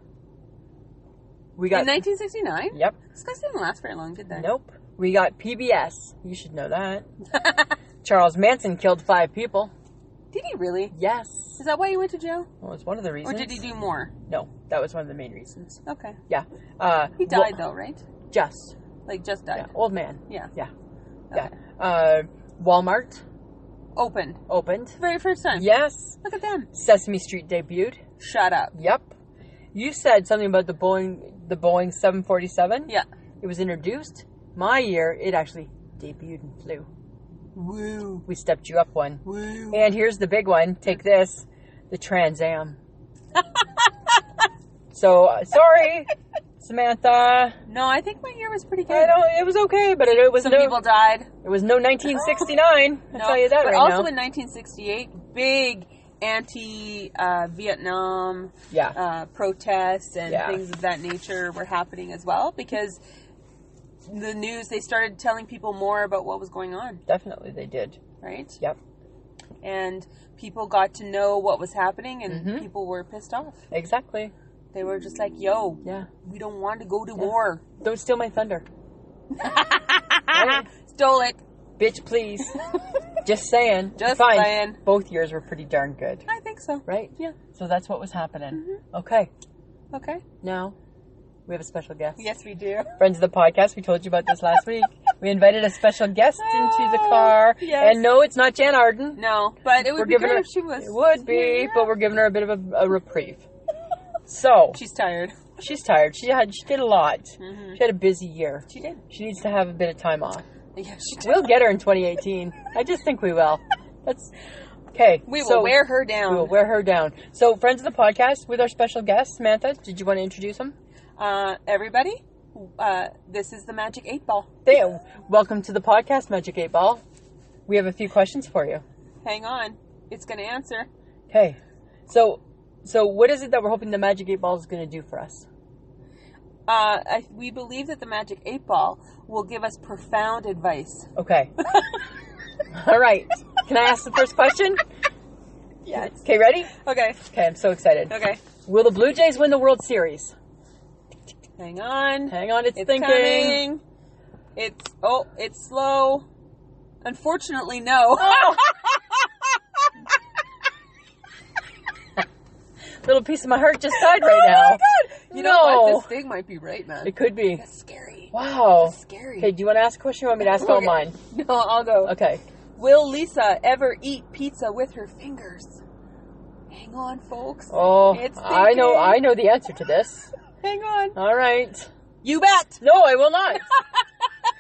We got in 1969? Yep. This guy didn't last very long, did they? Nope. We got PBS. You should know that. Charles Manson killed 5 people. Did he really? Yes. Is that why he went to jail? Well, it's one of the reasons. Or did he do more? No, that was one of the main reasons. Okay. Yeah. He died though, right? Just. Like just died. Yeah. Old man. Yeah. Yeah. Okay. Yeah. Walmart. Opened. Very first time. Yes. Look at them. Sesame Street debuted. Shut up. Yep. You said something about the Boeing 747. Yeah. It was introduced. My year, it actually debuted and flew. Woo. We stepped you up one. Woo. And here's the big one. Take this. The Trans Am. So, sorry, Samantha. No, I think my year was pretty good. I know, it was okay, but it was Some people died. It was no 1969. I'll tell you that but right also now. in 1968, big anti-Vietnam protests and things of that nature were happening as well, because the news, they started telling people more about what was going on. Definitely they did. Right? Yep. And people got to know what was happening, and people were pissed off. Exactly. They were just like, yo, we don't want to go to war. Don't steal my thunder. Stole it. Bitch, please. Just saying. Just Fine. saying. Both years were pretty darn good. I think so. Right? Yeah. So that's what was happening. Okay. Okay. Now, we have a special guest. Yes, we do. Friends of the podcast, we told you about this last week. We invited a special guest into the car. Yes. And no, it's not Jan Arden. No, but it would be good if she was. It would be, but we're giving her a bit of a reprieve. So. She's tired. She's tired. She did a lot. She had a busy year. She did. She needs to have a bit of time off. Yeah, she did. We'll get her in 2018. I just think we will. That's okay. We will wear her down. We will wear her down. So, friends of the podcast, with our special guest, Samantha, did you want to introduce him? Everybody, this is the Magic 8 Ball. There. Welcome to the podcast, Magic 8 Ball. We have a few questions for you. Hang on. It's going to answer. Okay. So what is it that we're hoping the Magic 8 Ball is going to do for us? We believe that the Magic 8 Ball will give us profound advice. Okay. All right. Can I ask the first question? Yes. Okay, ready? Okay. Okay, I'm so excited. Okay. Will the Blue Jays win the World Series? Hang on. Hang on, it's thinking. Coming. It's slow. Unfortunately, no. Oh. Little piece of my heart just died right now. Oh my God. You know what? This thing might be right, man. It could be. That's scary. Wow. That's scary. Okay, do you want to ask a question or want me to ask all mine? No, I'll go. Okay. Will Lisa ever eat pizza with her fingers? Hang on, folks. Oh, it's I know the answer to this. Hang on. All right. You bet. No, I will not.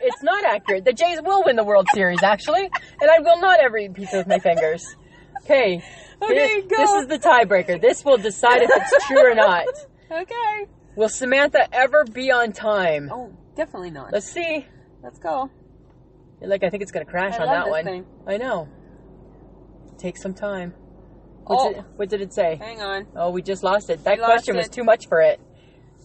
It's not accurate. The Jays will win the World Series, actually, and I will not ever eat pizza with my fingers. Okay. Okay, go. This is the tiebreaker. This will decide if it's true or not. Okay. Will Samantha ever be on time? Oh, definitely not. Let's see. Let's go. I think it's going to crash I on love that this one. thing. I know. Take some time. What did it say? Hang on. Oh, we just lost it. That lost question was it. too much for it.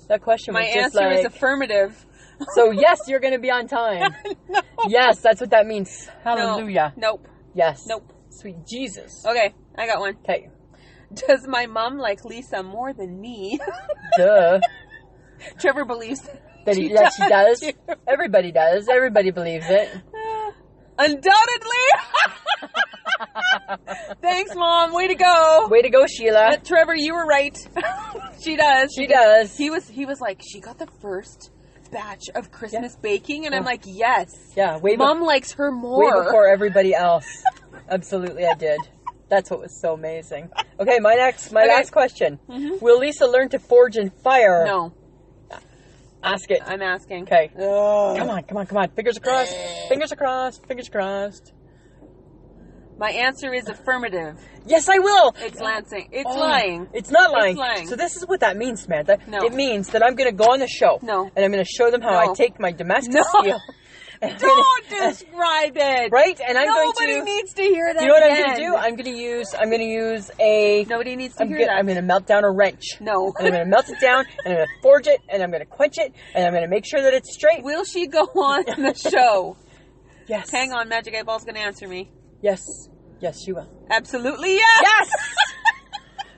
That question My was just answer like... is affirmative. So, yes, you're going to be on time. No. Yes, that's what that means. Hallelujah. No. Nope. Yes. Nope. Sweet Jesus. Okay, I got one. Okay. Does my mom like Lisa more than me? Duh. Trevor believes That she does. Everybody does. Everybody believes it. Undoubtedly. Thanks, Mom. Way to go. Way to go, Sheila. But Trevor, you were right. She does. She does. He was like, she got the first batch of Christmas baking, and I'm like, yes. Yeah, Mom likes her more. Way before everybody else. Absolutely, I did. That's what was so amazing. Okay, my last question. Mm-hmm. Will Lisa learn to forge in fire? No. Ask it. I'm asking. Okay. Come on. Fingers crossed. Fingers crossed. My answer is affirmative. Yes, I will. It's Lansing. It's lying. It's not lying. It's lying. So this is what that means, Samantha. No. It means that I'm going to go on the show. No. And I'm going to show them how I take my Damascus steel. Don't describe it. Right? And Nobody needs to hear that. You know what again. I'm going to do? I'm going to use a... Nobody needs to hear that. I'm going to melt down a wrench. No. And I'm going to melt it down, and I'm going to forge it, and I'm going to quench it, and I'm going to make sure that it's straight. Will she go on the show? Yes. Hang on, Magic 8 Ball's going to answer me. Yes. Yes, she will. Absolutely yes. Yes!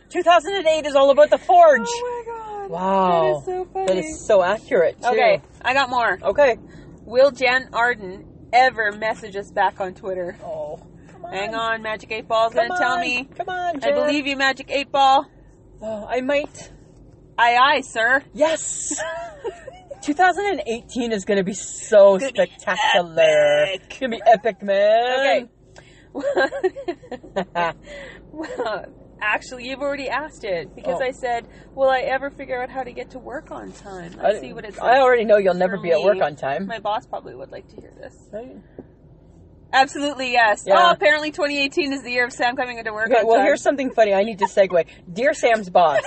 2008 is all about the forge. Oh my god. Wow. That is so funny. That is so accurate, too. Okay, I got more. Okay. Will Jen Arden ever message us back on Twitter? Oh, come on. Hang on, Magic 8 Ball's going to tell me. Come on, Jen. I believe you, Magic 8 Ball. Oh, I might. Aye, sir. Yes. 2018 is going to be so spectacular. It's going to be epic, man. Okay. Well, actually, you've already asked it because I said, will I ever figure out how to get to work on time? Let's see what it's like. I already know you'll never be at work on time. My boss probably would like to hear this. Right. Absolutely, yes. Yeah. Oh, apparently 2018 is the year of Sam coming into work on time. Well, here's something funny. I need to segue. Dear Sam's boss.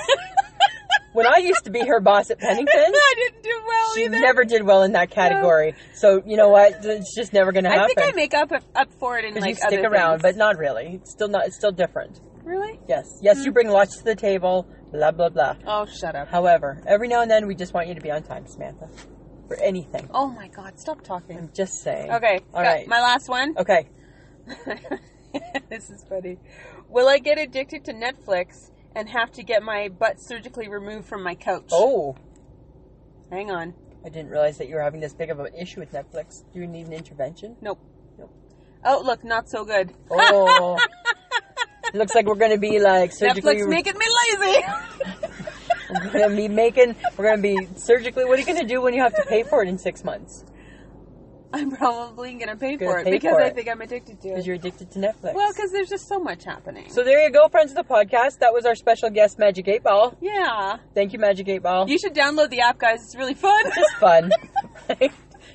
When I used to be her boss at Pennington, I didn't do well she either. never did well in that category. No. So, you know what? It's just never going to happen. I think I make up for it in like you stick other around, things. but not really. It's still different. Really? Yes. Yes, you bring lots to the table, blah, blah, blah. Oh, shut up. However, every now and then we just want you to be on time, Samantha. For anything. Oh my god, stop talking. I'm just saying. Okay. All right. My last one. Okay. This is funny. Will I get addicted to Netflix and have to get my butt surgically removed from my couch? Oh. Hang on. I didn't realize that you were having this big of an issue with Netflix. Do you need an intervention? Nope. Oh, look, not so good. Oh. It looks like we're going to be like surgically... Netflix making me lazy. We're going to be surgically... What are you going to do when you have to pay for it in 6 months? I'm probably going to pay for it because I think I'm addicted to it. Because you're addicted to Netflix. Well, because there's just so much happening. So there you go, friends of the podcast. That was our special guest, Magic 8 Ball. Yeah. Thank you, Magic 8 Ball. You should download the app, guys. It's really fun. It's fun.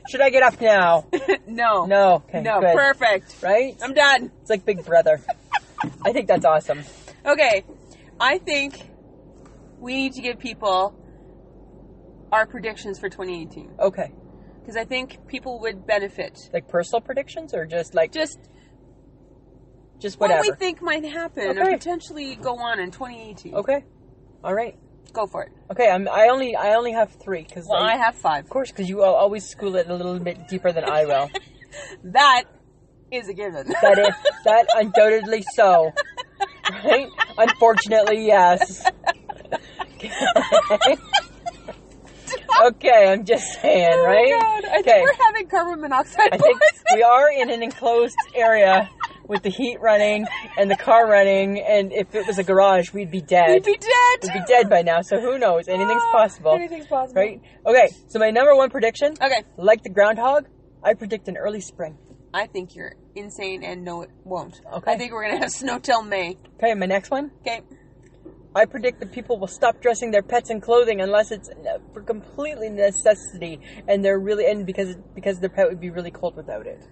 Should I get up now? No. No. Okay, no, good. Perfect. Right? I'm done. It's like Big Brother. I think that's awesome. Okay. I think we need to give people our predictions for 2018. Okay. Because I think people would benefit. Like personal predictions or just like... Just whatever. What we think might happen or potentially go on in 2018. Okay. All right. Go for it. Okay, I only have 3. I have 5. Of course, because you always school it a little bit deeper than I will. That is a given. That undoubtedly so. Right? Unfortunately, yes. Okay, I'm just saying, right? Oh my God. I think we're having carbon monoxide. I think we are in an enclosed area with the heat running and the car running, and if it was a garage, we'd be dead. We'd be dead. We'd be dead by now, so who knows? Anything's possible. Anything's possible. Right? Okay, so my number 1 prediction, okay, like the groundhog, I predict an early spring. I think you're insane, and no, it won't. Okay. I think we're going to have snow till May. Okay, my next one. Okay. I predict that people will stop dressing their pets in clothing unless it's for completely necessity, and because their pet would be really cold without it.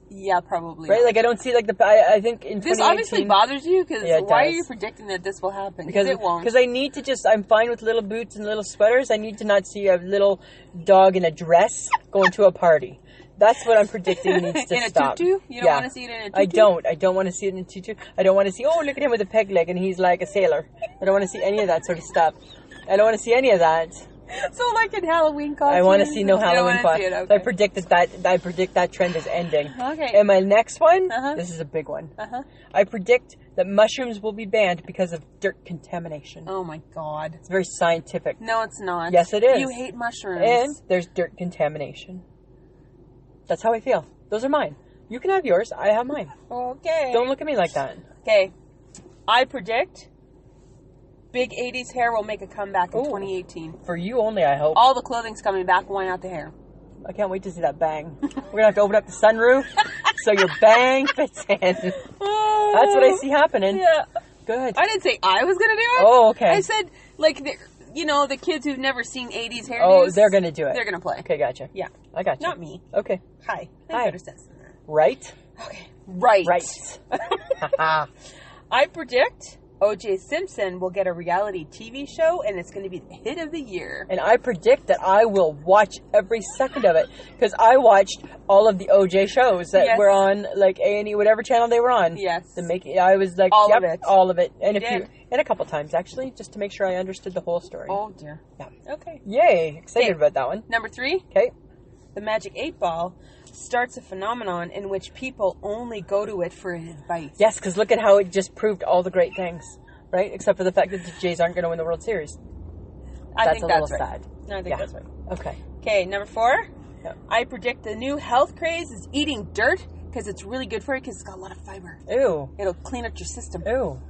Yeah, probably. Right? Like I don't see like I think in 2018... This obviously bothers you because why does. are you predicting that this will happen? Because it won't. Because I need to I'm fine with little boots and little sweaters. I need to not see a little dog in a dress going to a party. That's what I'm predicting needs to stop. In a tutu? You don't want to see it in a tutu? I don't want to see it in a tutu. I don't want to see, oh, look at him with a peg leg and he's like a sailor. I don't want to see any of that sort of stuff. I don't want to see any of that. So like in Halloween costumes? I want to see no Halloween costumes. Okay. So I predict that trend is ending. Okay. And my next one, this is a big one. I predict that mushrooms will be banned because of dirt contamination. Oh my God. It's very scientific. No, it's not. Yes, it is. You hate mushrooms. And there's dirt contamination. That's how I feel. Those are mine. You can have yours. I have mine. Okay. Don't look at me like that. Okay. I predict big 80s hair will make a comeback in 2018. For you only, I hope. All the clothing's coming back. Why not the hair? I can't wait to see that bang. We're going to have to open up the sunroof so your bang fits in. That's what I see happening. Yeah. Good. I didn't say I was going to do it. Oh, okay. I said, like, the kids who've never seen 80s hairdos. Oh, they're going to do it. They're going to play. Okay, gotcha. Yeah. I gotcha. Not me. Okay. Hi. Hi. Better sense than that. Right? Okay. Right. Right. I predict O.J. Simpson will get a reality TV show, and it's going to be the hit of the year. And I predict that I will watch every second of it, because I watched all of the OJ shows that were on, like, A&E, whatever channel they were on. Yes. I was like, all yep, of it. all of it. And did. And a couple times, actually, just to make sure I understood the whole story. Oh, dear. Yeah. Okay. Yay. Excited about that one. Number 3. Okay. The Magic 8 Ball starts a phenomenon in which people only go to it for advice. Yes, because look at how it just proved all the great things, right? Except for the fact that the Jays aren't going to win the World Series. I think that's little right. sad. No, I think that's right. Okay. Okay, number 4. Yeah. I predict the new health craze is eating dirt because it's really good for you because it's got a lot of fiber. Ew. It'll clean up your system. Ew.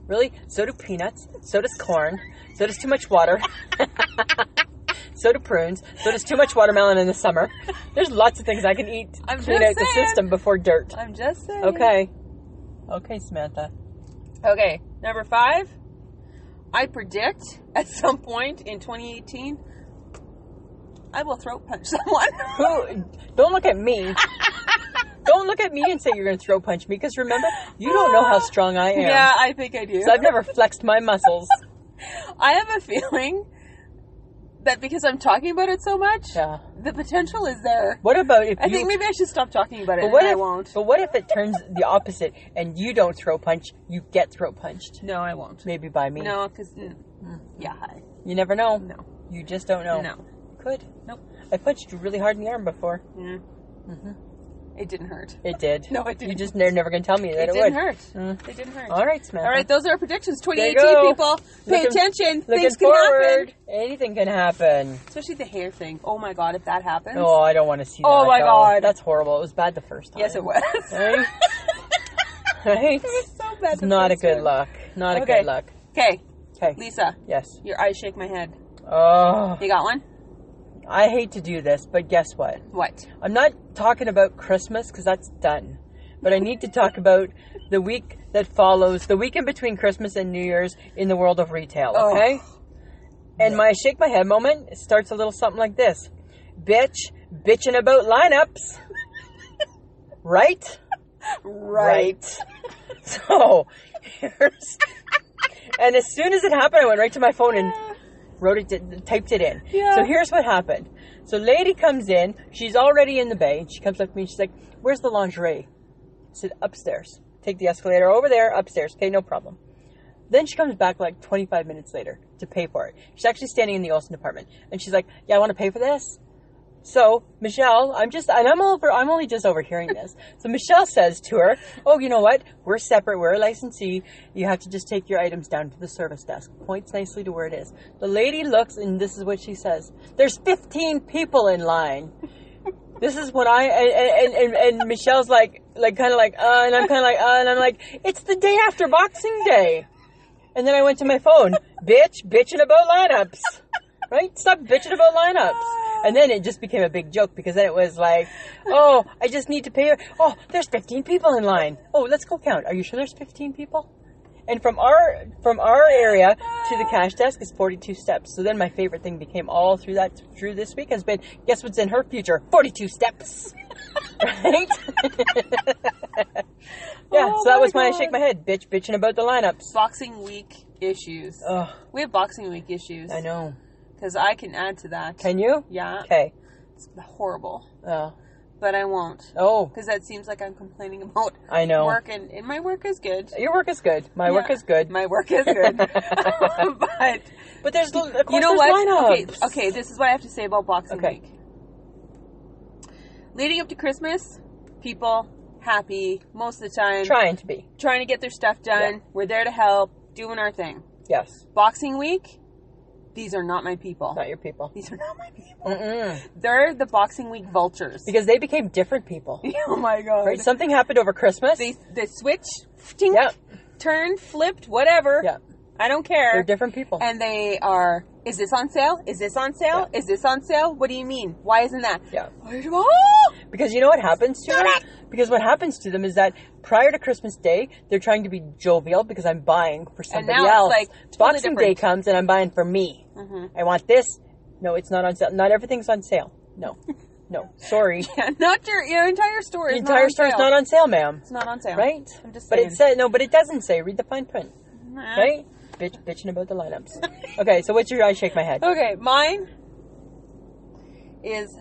Really? So do peanuts. So does corn. So does too much water. So do prunes. So does too much watermelon in the summer. There's lots of things I can eat to clean out the system before dirt. I'm just saying. Okay. Okay, Samantha. Okay, number 5. I predict at some point in 2018, I will throat punch someone. Don't look at me. Don't look at me and say you're going to throat punch me, because remember, you don't know how strong I am. Yeah, I think I do. So I've never flexed my muscles. I have a feeling that because I'm talking about it so much, the potential is there. What about if I think maybe I should stop talking about it, I won't. But what if it turns the opposite and you don't throat punch, you get throat punched? No, I won't. Maybe by me. No, because, You never know. No. You just don't know. No. Could. Nope. I punched you really hard in the arm before. Mm. Mm-hmm. It didn't hurt. It did. No, it didn't. You just never going to tell me that it would. It didn't hurt. It didn't hurt. All right, Samantha. All right, those are our predictions. 2018, people. Pay attention. Things can happen. Anything can happen. Especially the hair thing. Oh, my God, if that happens. Oh, I don't want to see that. Oh, my God. That's horrible. It was bad the first time. Yes, it was. Right? Right? It was so bad. It's not a good look. Not a good look. Okay. Okay. Lisa. Yes. Your eyes shake my head. Oh. You got one? I hate to do this, but guess what? What? I'm not talking about Christmas, because that's done. But I need to talk about the week that follows, the weekend between Christmas and New Year's in the world of retail, okay? Oh. And my shake my head moment starts a little something like this. Bitching about lineups. Right? Right. So, and as soon as it happened, I went right to my phone and typed it in. Yeah. So here's what happened. So lady comes in, she's already in the bay, and she comes up to me and she's like, "Where's the lingerie?" I said, "Upstairs. Take the escalator over there, upstairs." Okay, no problem. Then she comes back like 25 minutes later to pay for it. She's actually standing in the Olsen department, and she's like, "Yeah, I want to pay for this." So Michelle, I'm only just overhearing this. So Michelle says to her, "Oh, you know what? We're separate. We're a licensee. You have to just take your items down to the service desk." Points nicely to where it is. The lady looks, and this is what she says: "There's 15 people in line." This is what and Michelle's like kind of like, and I'm kind of like, and I'm like, "It's the day after Boxing Day." And then I went to my phone, bitching about lineups, right? Stop bitching about lineups. And then it just became a big joke, because then it was like, "Oh, I just need to pay. Oh, there's 15 people in line. Oh, let's go count. Are you sure there's 15 people?" And from our area to the cash desk is 42 steps. So then my favorite thing became all through this week has been, guess what's in her future? 42 steps. Right? Yeah, so that was when I shake my head. Bitching about the lineups. Boxing week issues. Ugh. We have Boxing week issues. I know. Because I can add to that. Can you? Yeah. Okay. It's horrible. Oh. But I won't. Oh. Because that seems like I'm complaining about work, and my work is good. Your work is good. My work is good. My work is good. But there's, of course, you know what? Lineups. Okay, this is what I have to say about Boxing Week. Leading up to Christmas, people happy most of the time. Trying to get their stuff done. Yeah. We're there to help, doing our thing. Yes. Boxing Week, These are not my people. Not your people. These are not my people. Mm-mm. They're the Boxing Week vultures. Because they became different people. Oh my God. Right? Something happened over Christmas. They switched, tink, Yeah. turned, flipped, whatever. Yeah. I don't care. They're different people. And they are, is this on sale? Is this on sale? Yeah. Is this on sale? What do you mean? Why isn't that? Yeah. Oh! Because you know what happens to them? Because what happens to them is that prior to Christmas Day, they're trying to be jovial because I'm buying for somebody now else. it's like totally Boxing different. Day comes and I'm buying for me. Mm-hmm. I want this. No, it's not on sale. Not everything's on sale. No. No. Sorry. Yeah, not your entire store is The entire store is not on sale, ma'am. It's not on sale. Right? I'm just But saying. it said, no, but it doesn't say. Read the fine print. Nah. Right? Bitching about the lineups. Okay, so what's your I shake my head? Okay, mine is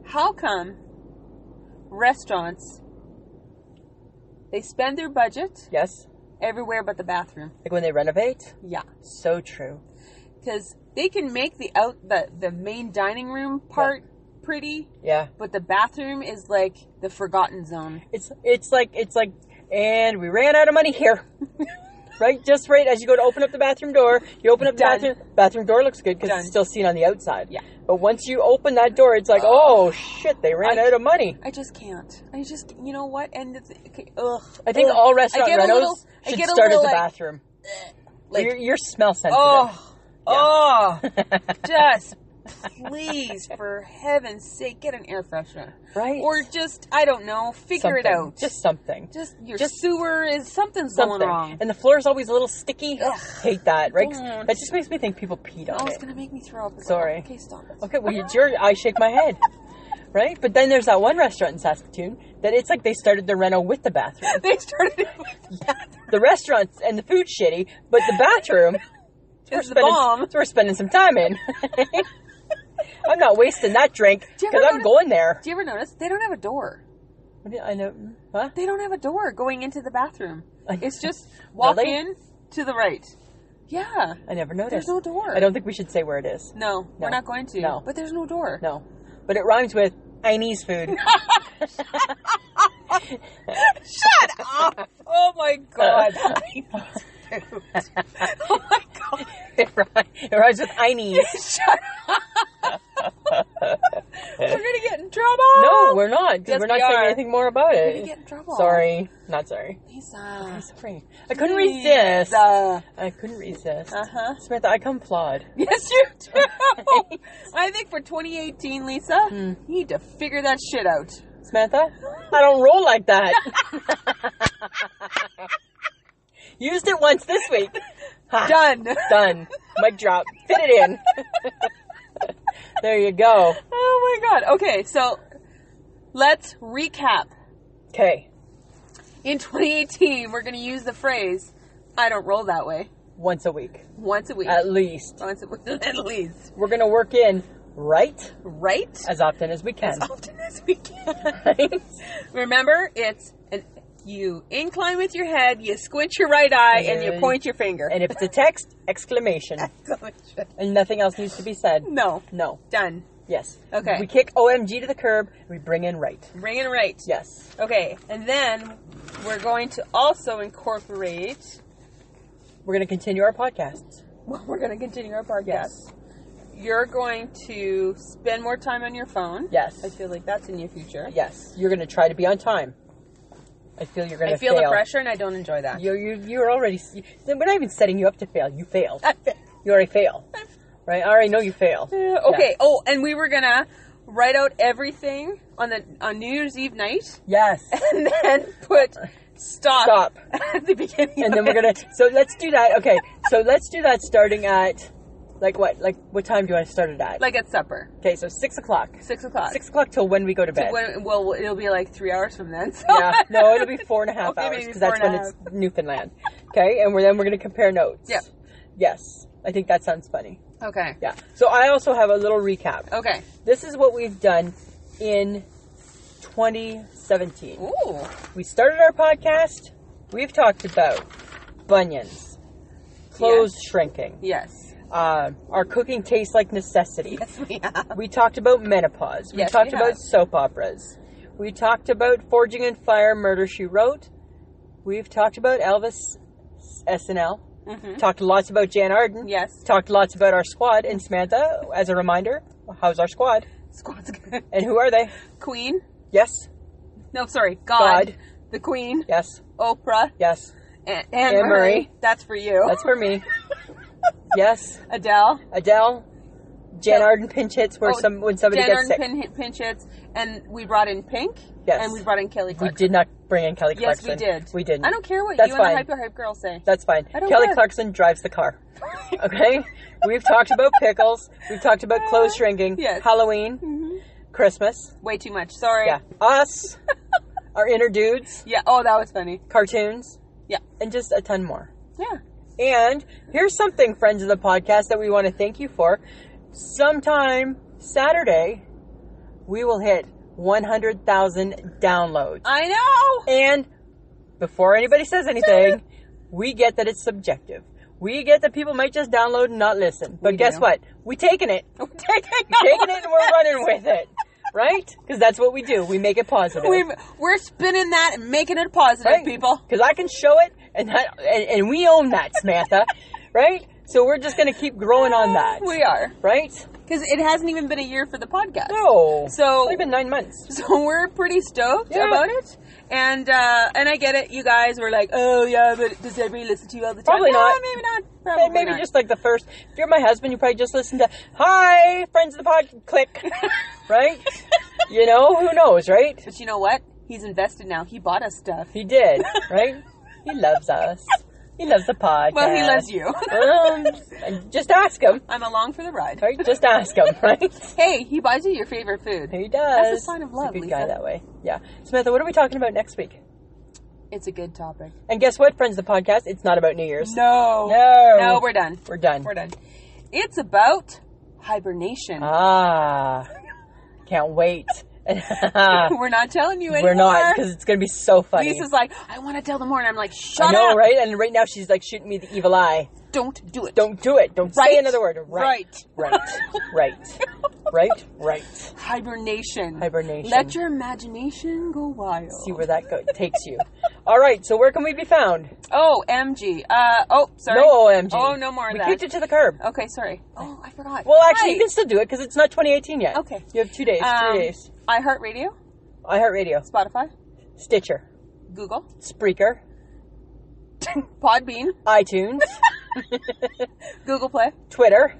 how come restaurants, they spend their budget Yes? everywhere but the bathroom. Like when they renovate? Yeah. So true. Because they can make the main dining room part pretty, Yeah. but the bathroom is like the forgotten zone. It's like, and we ran out of money here. Right? Just right as you go to open up the bathroom door, you open up the Done. bathroom door looks good because Done. it's still seen on the outside. Yeah. But once you open that door, it's like, oh shit, they ran out of money. I just can't. You know what? And ugh. I think ugh. all restaurant I get a renos little- I should get a start at little, the like, bathroom. like, You're smell sensitive. Oh, just please, for heaven's sake, get an air freshener. Right. Or just, I don't know, figure it Something. out. Just something. Just your sewer is something's going wrong. And the floor is always a little sticky. Ugh. Hate that, right? Don't. That just makes me think people peed on Oh, it's it. gonna make me throw up. Sorry. Okay, stop it. Okay, well, it's your I shake my head. Right? But then there's that one restaurant in Saskatoon that it's like they started the reno with the bathroom. They started it with the bathroom. The restaurants and the food shitty, but the bathroom, It's the bomb. we're spending some time in. I'm not wasting that drink Do you because ever I'm going there. Do you ever notice they don't have a door? I know. Huh? They don't have a door going into the bathroom. It's just walk Really? in to the right. Yeah. I never noticed. There's no door. I don't think we should say where it is. No, we're not going to. No. But there's no door. No. But it rhymes with Chinese food. Shut up! Oh my god. Oh my god. It rhymes with Chinese. Shut up. We're gonna get in trouble. No, we're not. Because Yes, we're not we saying are. anything more about We're it. gonna get in trouble. Sorry. Not sorry. Lisa. I'm sorry. I couldn't resist. Lisa. I couldn't resist. Uh-huh. Samantha, I come flawed. Yes, you do. I think for 2018, Lisa, you need to figure that shit out. Samantha, I don't roll like that. Used it once this week. Ha. Done. Done. Mic drop. Fit it in. There you go. Oh my god. Okay, so let's recap. Okay. In 2018, we're going to use the phrase, I don't roll that way. Once a week. Once a week. At least. Once a week. At least. We're going to work in right Right? as often as we can. As often as we can. Right? Remember, you incline with your head, you squint your right eye, and you point your finger. And if it's a text, exclamation. And nothing else needs to be said. No. No. Done. Yes. Okay. We kick OMG to the curb, and we bring in right. Bring in right. Yes. Okay, and then we're going to also incorporate... We're going to continue our podcasts. We're going to continue our podcast. Yes. You're going to spend more time on your phone. Yes. I feel like that's in your future. Yes. You're going to try to be on time. I feel you're going to fail. I feel the pressure, and I don't enjoy that. You're already... We're not even setting you up to fail. You failed. You already fail. Right? I already know you fail. Okay. Yeah. Oh, and we were going to write out everything on New Year's Eve night. Yes. And then put stop at the beginning. And then we're going to... So let's do that. Okay. So let's do that starting at... Like what? Like what time do you want to start it at? Like at supper. Okay, so 6 o'clock. 6 o'clock. 6 o'clock till when we go to bed. Well, it'll be like 3 hours from then. So. Yeah, no, it'll be 4.5 hours maybe because that's 4.5. when it's Newfoundland. Okay, and then we're going to compare notes. Yeah. Yes, I think that sounds funny. Okay. Yeah. So I also have a little recap. Okay. This is what we've done in 2017. Ooh. We started our podcast. We've talked about bunions, clothes shrinking. Yes. Our cooking tastes like necessity. Yes, we have. We talked about menopause. We Yes, talked we about have. soap operas. We talked about Forging in Fire, Murder, She Wrote. We've talked about Elvis SNL. Talked lots about Jan Arden. Yes. Talked lots about our squad. And Samantha, as a reminder, how's our squad? Squad's good. And who are they? Queen. Yes. No, sorry. God. The Queen. Yes. Oprah. Yes. Anne Marie. That's for you. That's for me. Yes. Adele. Jan Arden pinch hits when somebody Jan gets sick. Arden pinch hits. And we brought in Pink. Yes. And we brought in Kelly Clarkson. We did not bring in Kelly Yes, Clarkson. we did. We didn't. I don't care what That's you fine. and the Hype Girl say. That's fine. I don't Kelly care. Clarkson drives the car. Okay? We've talked about pickles. We've talked about clothes shrinking. Yes. Halloween. Christmas. Way too much. Sorry. Yeah. Us. Our inner dudes. Yeah. Oh, that was funny. Cartoons. Yeah. And just a ton more. Yeah. And here's something, friends of the podcast, that we want to thank you for. Sometime Saturday, we will hit 100,000 downloads. I know. And before anybody says anything, we get that it's subjective. We get that people might just download and not listen. But guess what? We taking it. We're taking it and we're running with it. Right? Because that's what we do. We make it positive. We're spinning that and making it positive, right? people. Because I can show it, and we own that, Samantha. Right? So we're just going to keep growing on that. We are. Right? Because it hasn't even been a year for the podcast. No. So it's only been 9 months. So we're pretty stoked about it. And I get it. You guys were like, oh, yeah, but does everybody listen to you all the time? Probably not. Maybe not. Probably maybe not. Just like the first. If you're my husband, you probably just listen to, hi, friends of the pod, click. Right? You know, who knows, right? But you know what? He's invested now. He bought us stuff. He did, right? He loves us. He loves the podcast. Well, he loves you. Just ask him. I'm along for the ride. Right? Just ask him, right? Hey, he buys you your favorite food. He does. That's a sign of love, He's a good Lisa. guy that way. Yeah. Samantha, what are we talking about next week? It's a good topic. And guess what, friends of the podcast? It's not about New Year's. No, we're done. We're done. It's about hibernation. Can't wait. We're not telling you anymore. We're not, because it's going to be so funny. Lisa's like, I want to tell them more. And I'm like, shut up. I know, right? And right now she's like shooting me the evil eye. Don't do it. Don't do it. Don't say another word. Right. Hibernation. Hibernation. Let your imagination go wild. See where that takes you. All right, so where can we be found? OMG. Sorry. No OMG. Oh, no more of that. We kicked it to the curb. Okay, sorry. Oh, I forgot. Well, actually, you can still do it because it's not 2018 yet. Okay. You have 2 days, 3 days. iHeartRadio. Spotify. Stitcher. Google. Spreaker. Podbean. iTunes. Google Play. Twitter.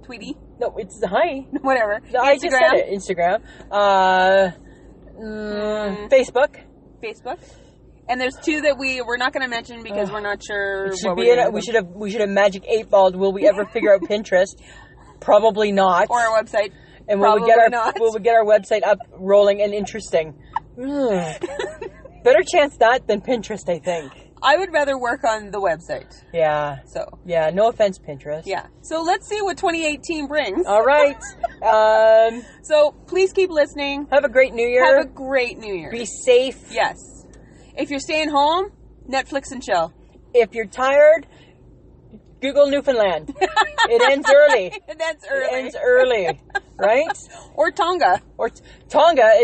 Tweety. No, it's hi. Whatever. I just said it. Instagram. Facebook. And there's 2 that we're not going to mention because we're not sure. We should have magic 8-balled. Will we ever figure out Pinterest? Probably not. Or our website. And will we get our website up, rolling, and interesting? Better chance that than Pinterest, I think. I would rather work on the website. Yeah. Yeah, no offense, Pinterest. Yeah. So let's see what 2018 brings. All right. So please keep listening. Have a great New Year. Have a great New Year. Be safe. Yes. If you're staying home, Netflix and chill. If you're tired, Google Newfoundland. It ends early. Right? Or Tonga. And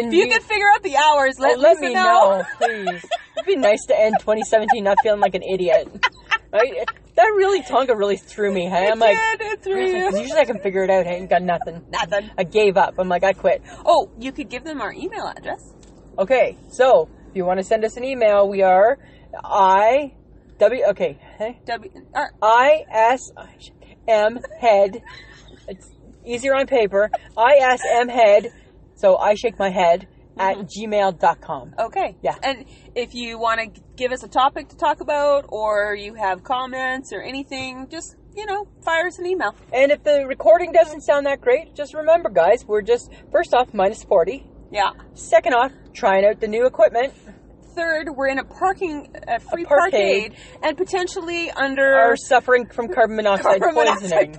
if you can figure out the hours, let me know. Please. It'd be nice to end 2017 not feeling like an idiot. Right? Tonga really threw me. Hey? It threw you. Usually I can figure it out. I ain't got nothing. I gave up. I'm like, I quit. Oh, you could give them our email address. Okay, so if you want to send us an email, we are ISMhead. It's easier on paper. ISMhead. So I shake my head at gmail.com. Okay. Yeah. And if you want to give us a topic to talk about, or you have comments or anything, just, fire us an email. And if the recording doesn't sound that great, just remember, guys, we're just, first off, minus 40. Yeah. Second off, trying out the new equipment. Third, we're in a free parkade, and potentially are suffering from carbon monoxide poisoning.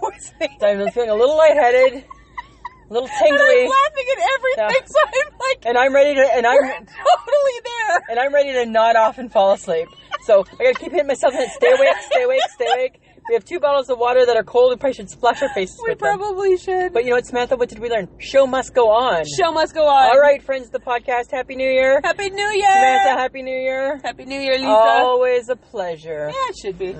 So I'm feeling a little lightheaded, a little tingly. And I'm laughing at everything, so I'm like, and I'm ready to, we're totally there. And I'm ready to nod off and fall asleep. So I gotta keep hitting myself and stay awake. We have 2 bottles of water that are cold. We probably should splash our faces with them. We probably should. But you know what, Samantha? What did we learn? Show must go on. All right, friends of the podcast. Happy New Year. Happy New Year. Samantha, Happy New Year. Happy New Year, Lisa. Always a pleasure. Yeah, it should be.